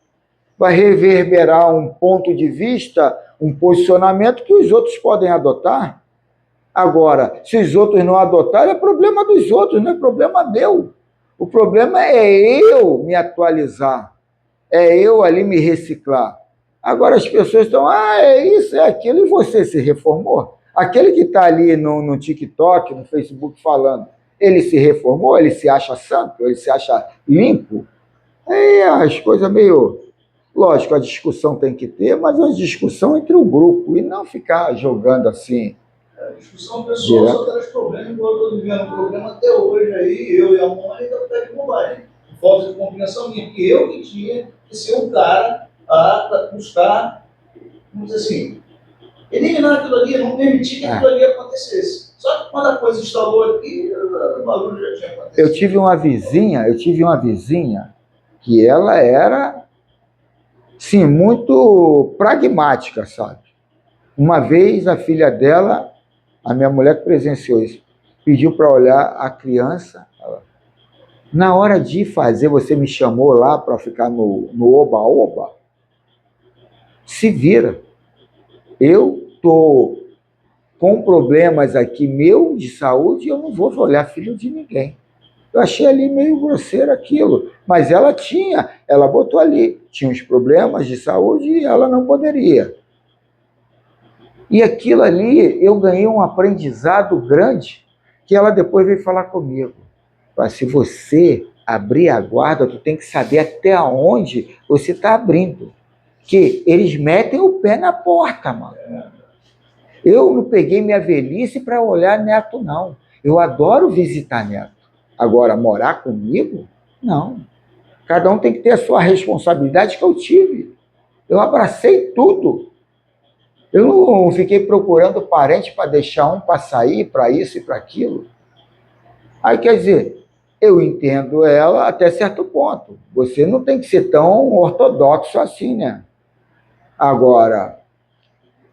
Vai reverberar um ponto de vista, um posicionamento que os outros podem adotar. Agora, se os outros não adotarem, é problema dos outros, não é problema meu. O problema é eu me atualizar, é eu ali me reciclar. Agora as pessoas estão, é isso, é aquilo, e você se reformou? Aquele que está ali no TikTok, no Facebook falando, ele se reformou, ele se acha santo, ele se acha limpo? As coisas meio... Lógico, a discussão tem que ter, mas uma discussão entre o grupo, e não ficar jogando assim. A discussão pessoal só traz problema, igual eu estou vivendo um problema até hoje aí, eu e a mãe, ainda está de bobagem. Falta de compreensão minha, porque eu que tinha que ser um cara a buscar, vamos dizer assim, eliminar aquilo ali, não permitir que aquilo ali acontecesse. Só que quando a coisa instalou aqui, o bagulho já tinha acontecido. Eu tive uma vizinha que ela era, sim, muito pragmática, sabe? Uma vez a filha dela, a minha mulher que presenciou isso, pediu para olhar a criança. Na hora de fazer, você me chamou lá para ficar no oba-oba? Se vira. Eu estou com problemas aqui meu de saúde e eu não vou olhar filho de ninguém. Eu achei ali meio grosseiro aquilo, mas ela botou ali, tinha uns problemas de saúde e ela não poderia. E aquilo ali, eu ganhei um aprendizado grande, que ela depois veio falar comigo. Mas se você abrir a guarda, tu tem que saber até onde você está abrindo. Que eles metem o pé na porta, mano. Eu não peguei minha velhice para olhar neto, não. Eu adoro visitar neto. Agora, morar comigo? Não. Cada um tem que ter a sua responsabilidade que eu tive. Eu abracei tudo. Eu não fiquei procurando parente para deixar um para sair, para isso e para aquilo. Aí, quer dizer, eu entendo ela até certo ponto. Você não tem que ser tão ortodoxo assim, né? Agora,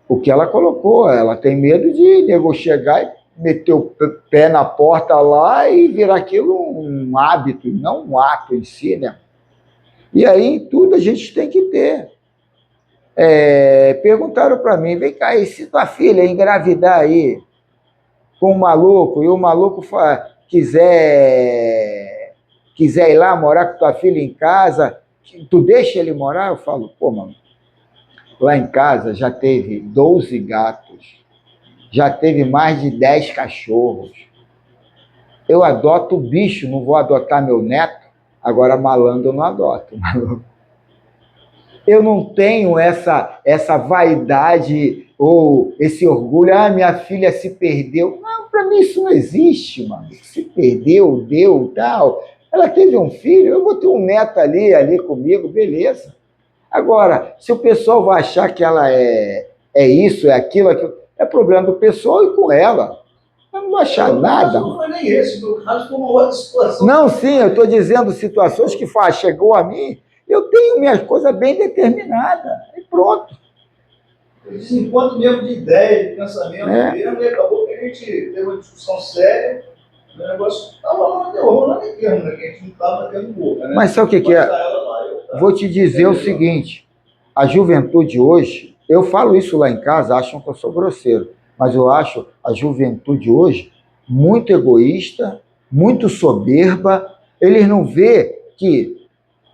o que ela colocou, ela tem medo de nego chegar e meter o pé na porta lá e virar aquilo um hábito, não um ato em si, né? E aí, em tudo a gente tem que ter. Perguntaram para mim, vem cá, e se tua filha engravidar aí com um maluco, e o maluco quiser ir lá morar com tua filha em casa, tu deixa ele morar? Eu falo, pô, mano, lá em casa já teve 12 gatos, já teve mais de 10 cachorros. Eu adoto bicho, não vou adotar meu neto. Agora malandro eu não adoto. Eu não tenho essa vaidade ou esse orgulho. Ah, minha filha se perdeu. Não, para mim isso não existe, mano. Se perdeu, deu, tal. Ela teve um filho, eu vou ter um neto ali comigo, beleza. Agora, se o pessoal vai achar que ela é isso, é aquilo, é problema do pessoal e com ela. Eu não vou achar nada. Não foi nem esse, meu caso foi uma outra situação. Não, sim, eu estou dizendo situações que chegou a mim, eu tenho minhas coisas bem determinadas, e pronto. Desencontro mesmo de ideia, de pensamento mesmo, e acabou que a gente teve uma discussão séria, o negócio estava lá em termo, né? Que a gente não estava tendo boca, né? Mas sabe o que é? Vou te dizer o seguinte, a juventude hoje, eu falo isso lá em casa, acham que eu sou grosseiro, mas eu acho a juventude hoje muito egoísta, muito soberba, eles não vê que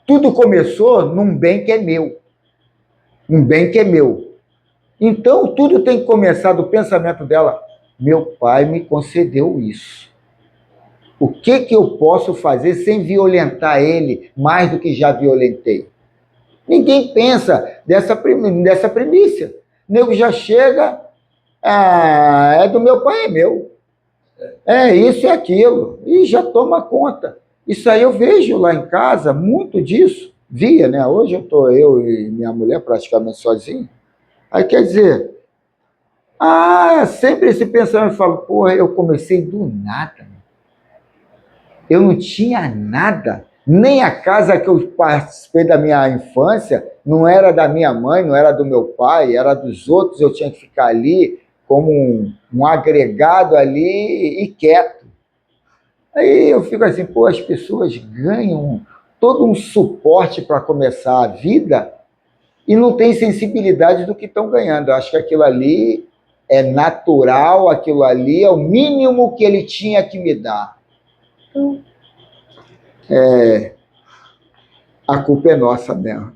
tudo começou num bem que é meu, um bem que é meu. Então, tudo tem que começar do pensamento dela. Meu pai me concedeu isso. O que eu posso fazer sem violentar ele mais do que já violentei? Ninguém pensa dessa primícia. O nego já chega, é do meu pai, é meu. É isso e aquilo. E já toma conta. Isso aí eu vejo lá em casa, muito disso. Via, né? Hoje eu e minha mulher praticamente sozinhos. Aí quer dizer, sempre esse pensamento, eu falo, porra, eu comecei do nada. Eu não tinha nada, nem a casa que eu participei da minha infância, não era da minha mãe, não era do meu pai, era dos outros, eu tinha que ficar ali como um agregado ali e quieto. Aí eu fico assim, pô, as pessoas ganham todo um suporte para começar a vida e não tem sensibilidade do que estão ganhando. Eu acho que aquilo ali é natural, aquilo ali é o mínimo que ele tinha que me dar. Então, a culpa é nossa mesmo.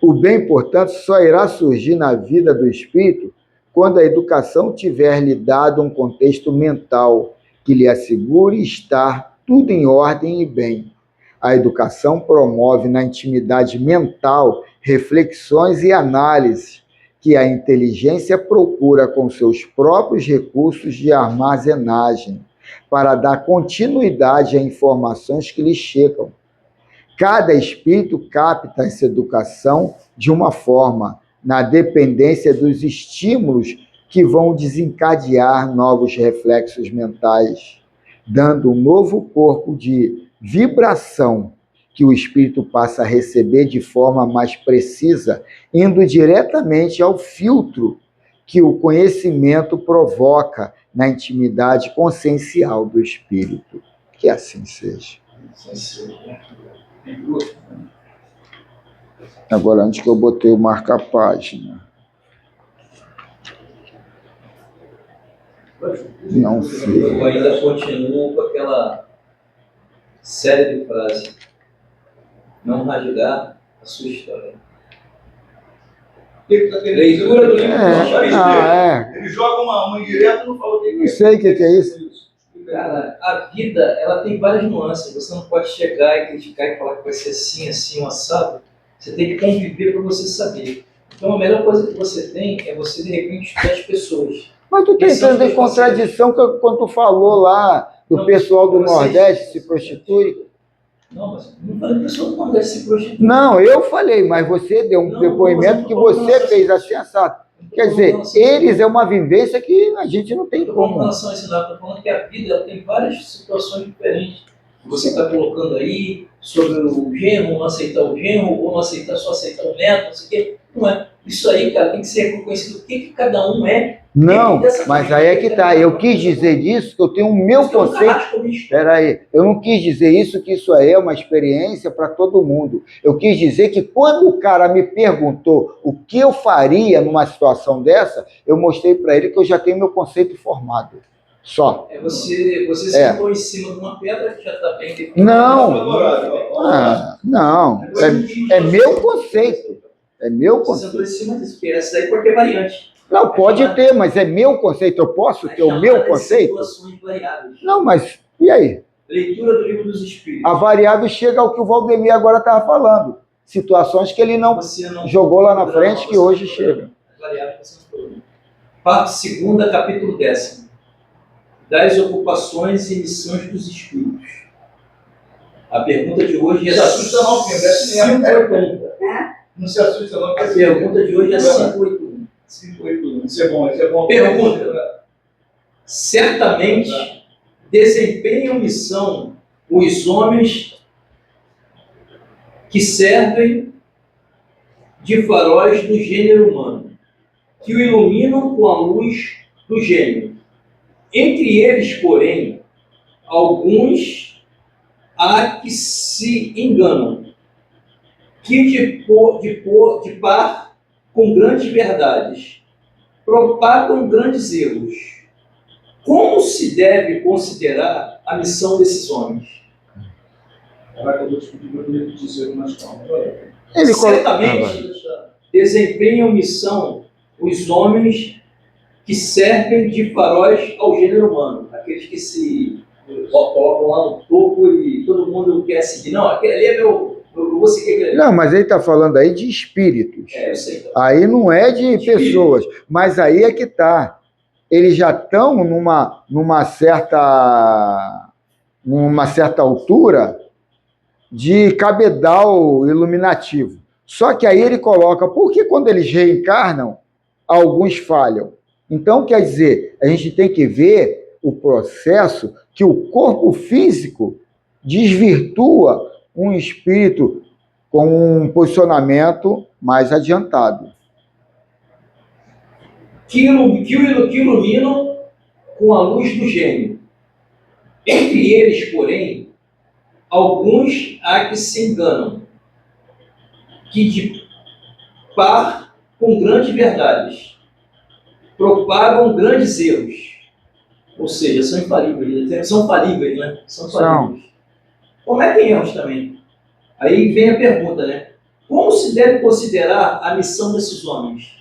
O bem, portanto, só irá surgir na vida do espírito quando a educação tiver lhe dado um contexto mental que lhe assegure estar tudo em ordem e bem. A educação promove na intimidade mental reflexões e análises que a inteligência procura com seus próprios recursos de armazenagem para dar continuidade a informações que lhe chegam. Cada espírito capta essa educação de uma forma, na dependência dos estímulos que vão desencadear novos reflexos mentais, dando um novo corpo de vibração que o espírito passa a receber de forma mais precisa, indo diretamente ao filtro que o conhecimento provoca na intimidade consciencial do espírito. Que assim seja. Agora, antes que eu botei o marca-página. Não sei. Eu ainda continuo com aquela série de frases. Não rasgar a sua história. O que está querendo Leitura do dizer? livro dos Espíritos. Ele joga uma indireta e não fala o que é. Não sei o que é isso. Cara, a vida, ela tem várias nuances. Você não pode chegar e criticar e falar que vai ser assim, assim, um assado. Você tem que conviver para você saber. Então, a melhor coisa que você tem é você, de repente, estudar as pessoas. Mas tu está entrando em contradição quando tu falou lá do pessoal do Nordeste se prostitui. Não, mas não falei que o pessoal do Nordeste se prostitui. Não, eu falei, mas você deu um depoimento que você fez assim, assado. Quer dizer, eles é uma vivência que a gente não tem como. como. Com relação a isso, estou falando que a vida ela tem várias situações diferentes. Você está colocando aí sobre o genro, não aceitar o genro, ou não aceitar, só aceitar o neto, não sei o quê. Não é. Isso aí, cara, tem que ser reconhecido o que cada um é. Não, mas aí é que tá. Eu quis dizer isso, que eu tenho o meu conceito. Espera aí, eu não quis dizer isso, que isso aí é uma experiência para todo mundo. Eu quis dizer que quando o cara me perguntou o que eu faria numa situação dessa, eu mostrei para ele que eu já tenho meu conceito formado. Só. Você sentou em cima de uma pedra que já está bem definida. Não. É meu conceito. É meu conceito. Você sentou em cima disso, porque essa daí pode ter variante. Não, pode ter, mas é meu conceito. Eu posso ter o meu conceito? Não, mas e aí? Leitura do Livro dos Espíritos. A variável chega ao que o Valdemir agora estava falando. Situações que ele não jogou lá na frente, que hoje chega. Parte 2, capítulo 10. Das ocupações e missões dos espíritos. A pergunta de hoje é... Não se assusta não, porque não se assusta não. A pergunta de hoje é 581. 581. Isso é bom. Pergunta. Certamente desempenham missão os homens que servem de faróis do gênero humano, que o iluminam com a luz do gênio. Entre eles, porém, alguns há que se enganam, que de par com grandes verdades, propagam grandes erros. Como se deve considerar a missão desses homens? Certamente desempenham missão os homens que servem de faróis ao gênero humano, aqueles que se colocam lá no topo e todo mundo quer seguir. Não, aquele ali é meu, eu vou seguir aquele ali. Não, mas ele está falando aí de espíritos. Eu sei. Então. Aí não é de pessoas, mas aí é que está. Eles já estão numa certa altura de cabedal iluminativo. Só que aí ele coloca, porque quando eles reencarnam, alguns falham. Então, quer dizer, a gente tem que ver o processo que o corpo físico desvirtua um espírito com um posicionamento mais adiantado. Que iluminam com a luz do gênio. Entre eles, porém, alguns há que se enganam, que de par com grandes verdades, propagam grandes erros. Ou seja, são infalíveis. São falíveis, né? São falíveis. Cometem erros também. Aí vem a pergunta, né? Como se deve considerar a missão desses homens?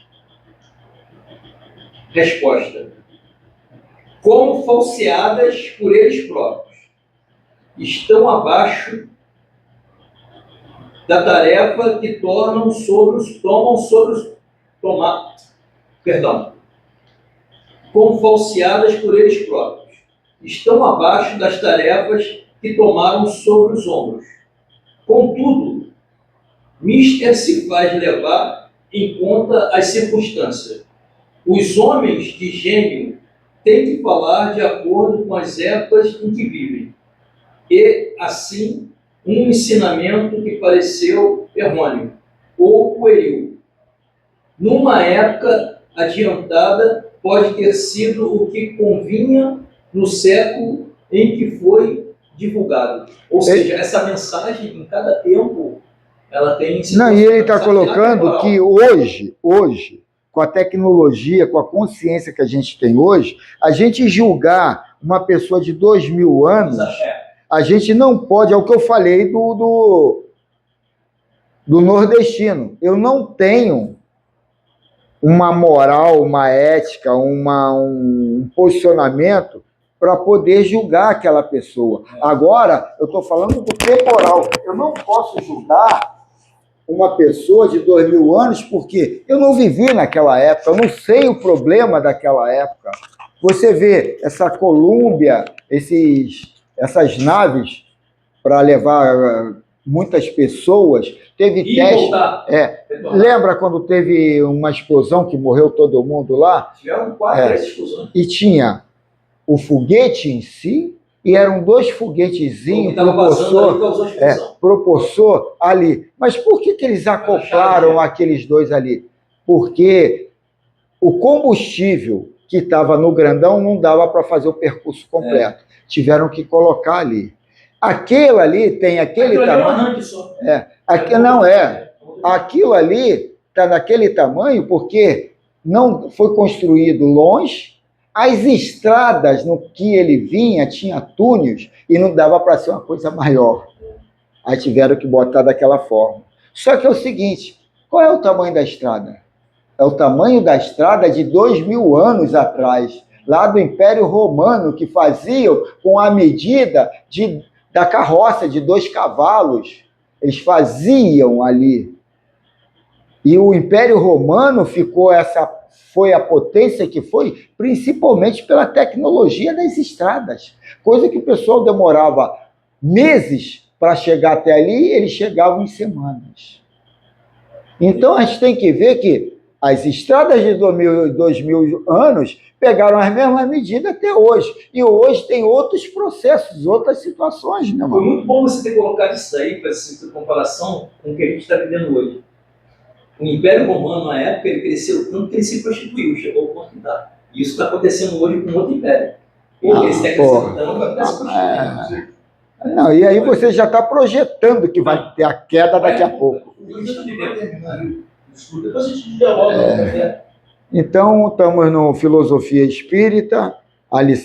Resposta. Como falseadas por eles próprios. Estão abaixo da tarefa que tomam sobre os como falseadas por eles próprios. Estão abaixo das tarefas que tomaram sobre os ombros. Contudo, mister se faz levar em conta as circunstâncias. Os homens de gênio têm que falar de acordo com as épocas em que vivem. E, assim, um ensinamento que pareceu errôneo ou pueril. Numa época adiantada, pode ter sido o que convinha no século em que foi divulgado. Ou seja, essa mensagem, em cada tempo, ela tem... Não, e ele está colocando que hoje, com a tecnologia, com a consciência que a gente tem hoje, a gente julgar uma pessoa de 2000 anos, a gente não pode, é o que eu falei do nordestino. Eu não tenho uma moral, uma ética, um posicionamento para poder julgar aquela pessoa. Agora, eu estou falando do temporal. Eu não posso julgar uma pessoa de 2000 anos porque eu não vivi naquela época, eu não sei o problema daquela época. Você vê essa Colômbia, essas naves para levar muitas pessoas, teve E teste. voltar. Lembra quando teve uma explosão que morreu todo mundo lá? Tiveram 4 explosões. E tinha o foguete em si, e eram 2 foguetezinhos propulsor ali. Mas por que eles acoplaram aqueles 2 ali? Porque o combustível que estava no grandão não dava para fazer o percurso completo. Tiveram que colocar ali. Aquele ali tem aquele tamanho. Aquilo ali está naquele tamanho porque não foi construído longe. As estradas no que ele vinha tinha túneis e não dava para ser uma coisa maior. Aí tiveram que botar daquela forma. Só que é o seguinte, qual é o tamanho da estrada? É o tamanho da estrada de 2000 anos atrás, lá do Império Romano, que faziam com a medida da carroça de 2 cavalos. Eles faziam ali. E o Império Romano foi a potência que foi, principalmente pela tecnologia das estradas. Coisa que o pessoal demorava meses para chegar até ali, eles chegavam em semanas. Então a gente tem que ver que as estradas de 2000 anos pegaram as mesmas medidas até hoje. E hoje tem outros processos, outras situações, né, mano? Foi muito bom você ter colocado isso aí, para essa comparação com o que a gente está vivendo hoje. O Império Romano, na época, ele cresceu tanto que ele se prostituiu, chegou ao ponto que está. E isso está acontecendo hoje com outro império. Ele está crescendo tanto que está se prostituindo. Não, e aí você já está projetando que vai ter a queda daqui a pouco. Desculpa, depois a gente dialoga. Então, estamos no Filosofia Espírita,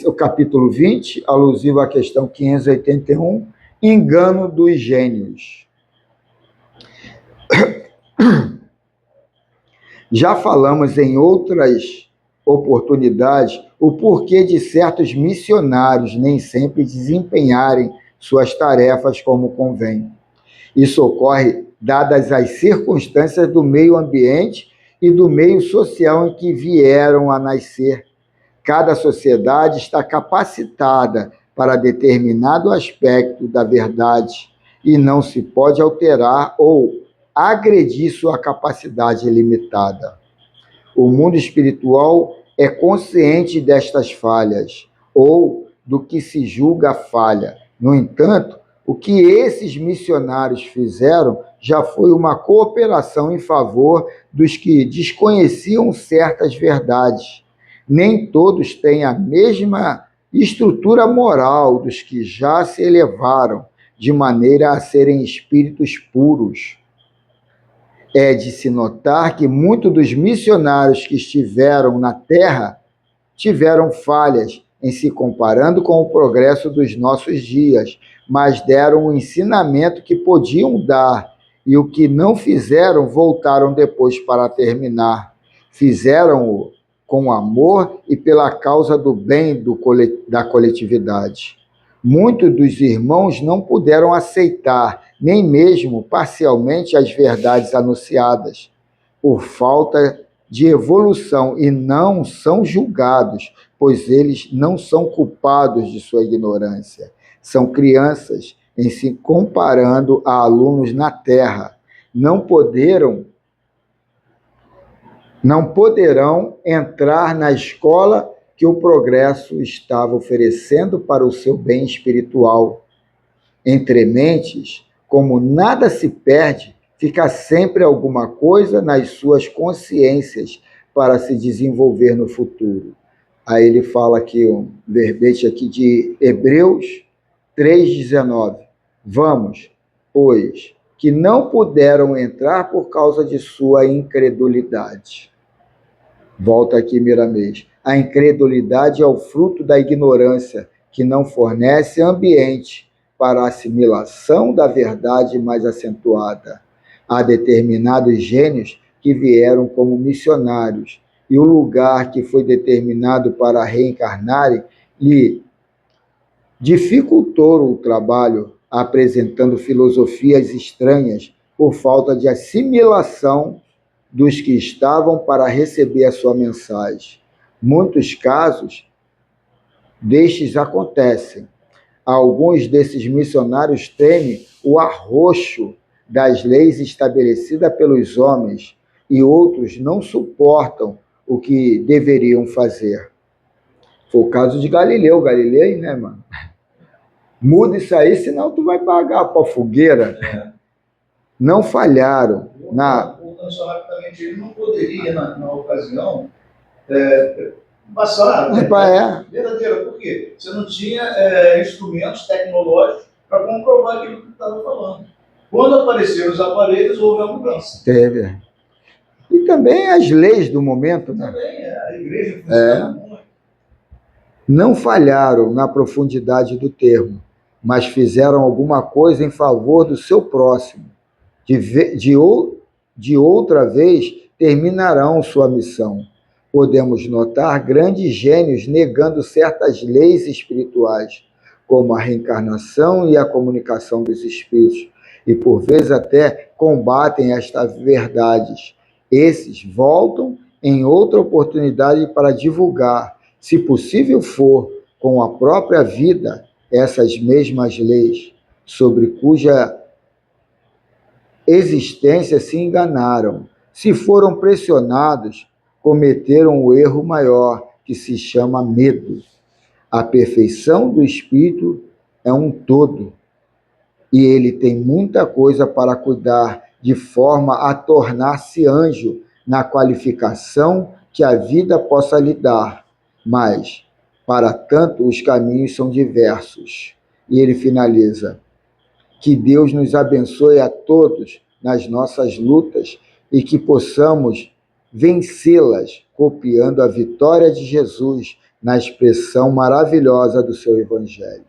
o capítulo 20, alusivo à questão 581, Engano dos Gênios. Já falamos em outras oportunidades o porquê de certos missionários nem sempre desempenharem suas tarefas como convém. Isso ocorre dadas as circunstâncias do meio ambiente e do meio social em que vieram a nascer. Cada sociedade está capacitada para determinado aspecto da verdade e não se pode alterar ou agredir sua capacidade limitada. O mundo espiritual é consciente destas falhas, ou do que se julga falha. No entanto, o que esses missionários fizeram já foi uma cooperação em favor dos que desconheciam certas verdades. Nem todos têm a mesma estrutura moral dos que já se elevaram, de maneira a serem espíritos puros. É de se notar que muitos dos missionários que estiveram na Terra tiveram falhas em se comparando com o progresso dos nossos dias, mas deram o ensinamento que podiam dar, e o que não fizeram voltaram depois para terminar. Fizeram-o com amor e pela causa do bem da coletividade. Muitos dos irmãos não puderam aceitar, nem mesmo parcialmente, as verdades anunciadas, por falta de evolução, e não são julgados, pois eles não são culpados de sua ignorância. São crianças em se comparando a alunos na Terra. Não poderão entrar na escola que o progresso estava oferecendo para o seu bem espiritual. Entre mentes, como nada se perde, fica sempre alguma coisa nas suas consciências para se desenvolver no futuro. Aí ele fala aqui, um verbete aqui de Hebreus 3,19. Vamos, pois, que não puderam entrar por causa de sua incredulidade. Volta aqui, Miramês. A incredulidade é o fruto da ignorância, que não fornece ambiente para a assimilação da verdade mais acentuada. Há determinados gênios que vieram como missionários, e o lugar que foi determinado para reencarnarem lhe dificultou o trabalho, apresentando filosofias estranhas por falta de assimilação dos que estavam para receber a sua mensagem. Muitos casos destes acontecem. Alguns desses missionários temem o arroxo das leis estabelecidas pelos homens e outros não suportam o que deveriam fazer. Foi o caso de Galileu. Galileu, né, mano? Muda isso aí, senão tu vai pagar para a fogueira. Não falharam. Voltando só rapidamente, ele não poderia, na ocasião, passar verdadeira. Por quê? Você não tinha instrumentos tecnológicos para comprovar aquilo que estava falando. Quando apareceram os aparelhos, houve a mudança. Teve. E também as leis do momento, né? Também, a igreja funciona muito. Não falharam na profundidade do termo, mas fizeram alguma coisa em favor do seu próximo. De outra vez, terminarão sua missão. Podemos notar grandes gênios negando certas leis espirituais, como a reencarnação e a comunicação dos espíritos, e por vezes até combatem estas verdades. Esses voltam em outra oportunidade para divulgar, se possível for, com a própria vida, essas mesmas leis, sobre cuja existência se enganaram. Se foram pressionados, cometeram o erro maior, que se chama medo. A perfeição do espírito é um todo, e ele tem muita coisa para cuidar, de forma a tornar-se anjo na qualificação que a vida possa lhe dar. Mas, para tanto, os caminhos são diversos. E ele finaliza: que Deus nos abençoe a todos nas nossas lutas e que possamos vencê-las, copiando a vitória de Jesus na expressão maravilhosa do seu Evangelho.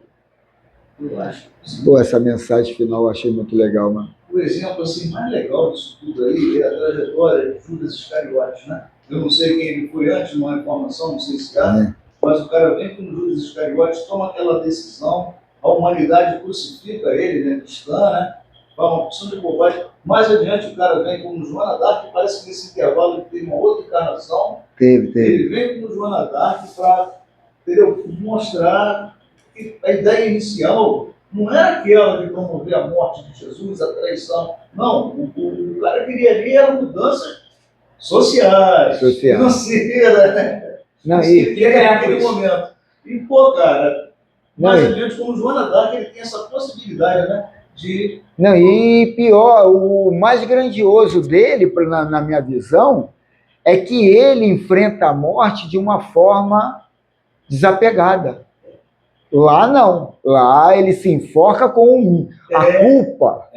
Eu acho. Pô, essa mensagem final eu achei muito legal, mano. O exemplo assim, mais legal disso tudo aí é a trajetória de Judas Iscariotes, né? Eu não sei quem ele foi antes, não há informação, não sei se há, mas o cara vem como Judas Iscariotes, toma aquela decisão, a humanidade crucifica ele, né, cristã, né? Fala uma opção de bobagem. Mais adiante o cara vem como Joana d'Arc, parece que nesse intervalo ele tem uma outra encarnação. Teve. Ele vem como Joana d'Arc para mostrar que a ideia inicial não era aquela de promover a morte de Jesus, a traição. Não, o cara queria ali era mudanças sociais, financeiras, né? Não, ele quer naquele momento. E, pô, cara, mais adiante, como Joana d'Arc, ele tem essa possibilidade, né? Não, e pior, o mais grandioso dele, na minha visão, é que ele enfrenta a morte de uma forma desapegada. Lá não. Lá ele se enforca com a culpa.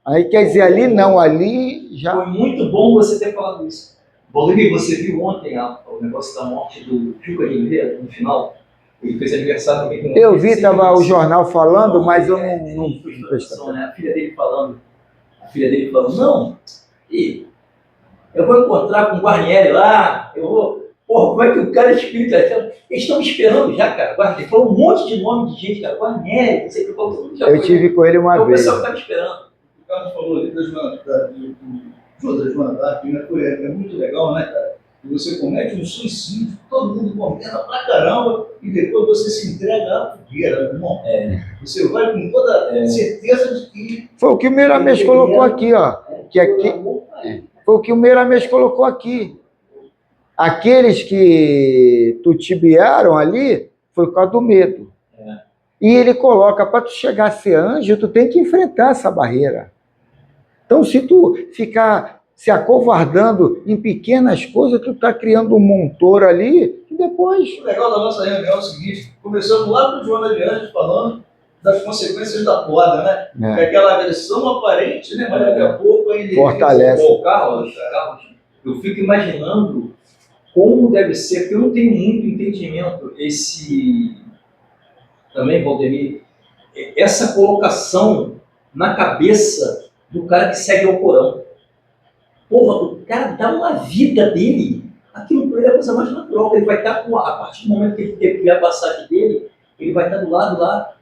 Aí quer dizer, ali não, ali já... Foi muito bom você ter falado isso. Bolívia, você viu ontem o negócio da morte do Juca de Oliveira, no final? Ele fez aniversário também com... Eu vi, estava o jornal falando, mas eu não prestei. Né? A filha dele falando, não, e eu vou encontrar com o Guarnieri lá, eu vou... Porra, como é que o cara explica? Eles estão me esperando já, cara. Guarnieri, falou um monte de nome de gente, cara. Guarnieri, não sei o que, todo mundo já eu tive com ele uma vez. O pessoal está me esperando. O cara falou ali da Joana d'Arc, né? É muito legal, né, cara? E você comete um suicídio, todo mundo condena pra caramba, e depois você se entrega à fogueira, meu irmão. Você vai com toda certeza de que... Foi o que o Miramês colocou aqui, ó. Foi o que o Miramês colocou aqui. Aqueles que tutibiaram ali, foi por causa do medo. E ele coloca, para tu chegar a ser anjo, tu tem que enfrentar essa barreira. Então, se tu ficar se acovardando em pequenas coisas, tu está criando um montoro ali, e depois... O legal da nossa reunião é o seguinte, começamos lá com o João Adriano falando das consequências da poda, né? Que é aquela agressão aparente, né? Mas daqui a pouco ele... Fortalece. Carlos, eu fico imaginando como deve ser, porque eu não tenho muito entendimento, também, Valdemir, essa colocação na cabeça do cara que segue o Corão. Porra, cara dá uma vida dele. Aquilo para ele é a coisa mais natural. Ele vai estar a partir do momento que ele teve a passagem dele, ele vai estar do lado lá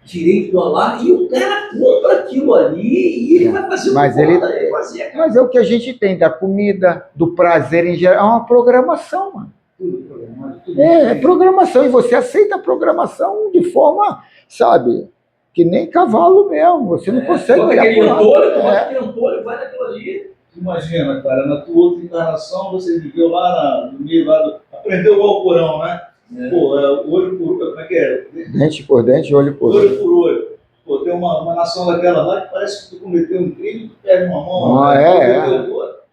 direito do Alá, e o cara compra aquilo ali e ele vai fazer o que ele fazer, cara. Mas é o que a gente tem da comida, do prazer em geral, é uma programação, mano. Tudo programado, tudo É programação, e você aceita a programação de forma, sabe, que nem cavalo mesmo, você não consegue Bota olhar aquele pro lado. antolho, bota aquele antolho, vai naquilo ali. Imagina, cara, na tua outra encarnação, você viveu lá no meio lá do... Aprendeu o Alcorão, né? Pô, olho por olho, como é que é? Dente por dente, olho por olho. Olho por olho. Pô, tem uma nação daquela lá que parece que tu cometeu um crime, tu perde uma mão, Ah, né? é.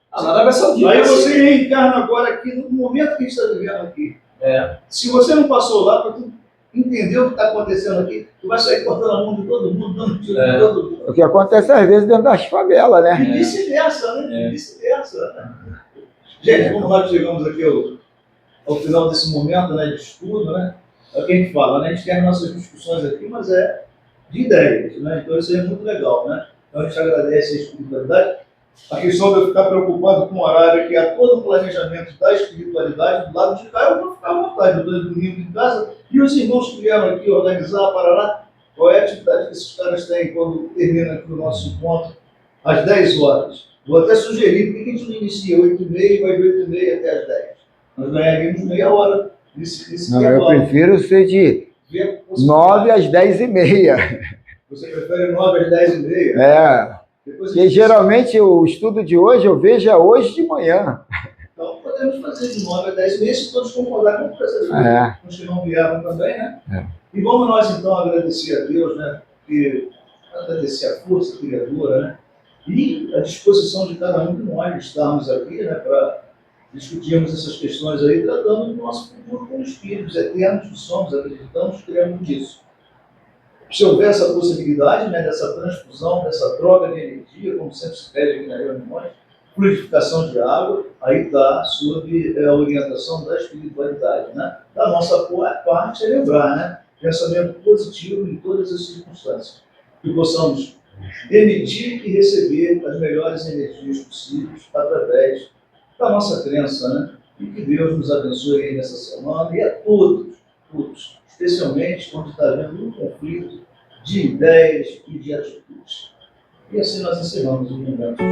A Arábia Saudita. Aí você reencarna agora aqui, no momento que a gente está vivendo aqui. Se você não passou lá, para tu entender o que está acontecendo aqui, tu vai sair cortando a mão de todo mundo, dando tiro de todo mundo. O que acontece às vezes dentro das favelas, né? E vice-versa, né? E vice-versa. Gente, como nós chegamos aqui ao final desse momento, né, de estudo, né? É o que a gente fala, né? A gente tem as nossas discussões aqui, mas é de ideias, né? Então isso aí é muito legal, né? Então a gente agradece a espiritualidade. A questão de eu ficar preocupado com o horário, que há todo o planejamento da espiritualidade do lado de cá, eu vou ficar à vontade. Eu estou domingo em casa e os irmãos que vieram aqui organizar, Paraná, qual é a atividade que esses caras têm quando termina aqui o nosso encontro, às 10 horas. Vou até sugerir, por que a gente não inicia 8h30 e vai de 8h30 até às 10? Nós ganharíamos meia hora nesse Não, eu prefiro ser de 9 às 10h30. Você prefere 9 às 10h30? É. Porque geralmente o estudo de hoje eu vejo é hoje de manhã. Então podemos fazer de 9 às 10h30, se todos concordarem com essa os que não vieram também, né? E vamos nós então agradecer a Deus, né? E agradecer a força criadora, né? E a disposição de cada um de nós de estarmos aqui, né? Para discutirmos essas questões aí, tratando do nosso futuro como espíritos eternos que somos, acreditamos, cremos nisso. Se houver essa possibilidade, né, dessa transfusão, dessa troca de energia, como sempre se pede aqui na reunião, fluidificação de água, aí está sob a orientação da espiritualidade, né? Da nossa parte é lembrar, né? Pensamento positivo em todas as circunstâncias. Que possamos emitir e receber as melhores energias possíveis através da nossa crença, né? E que Deus nos abençoe aí nessa semana e a todos, especialmente onde está havendo um conflito de ideias e de atitudes. E assim nós encerramos o momento.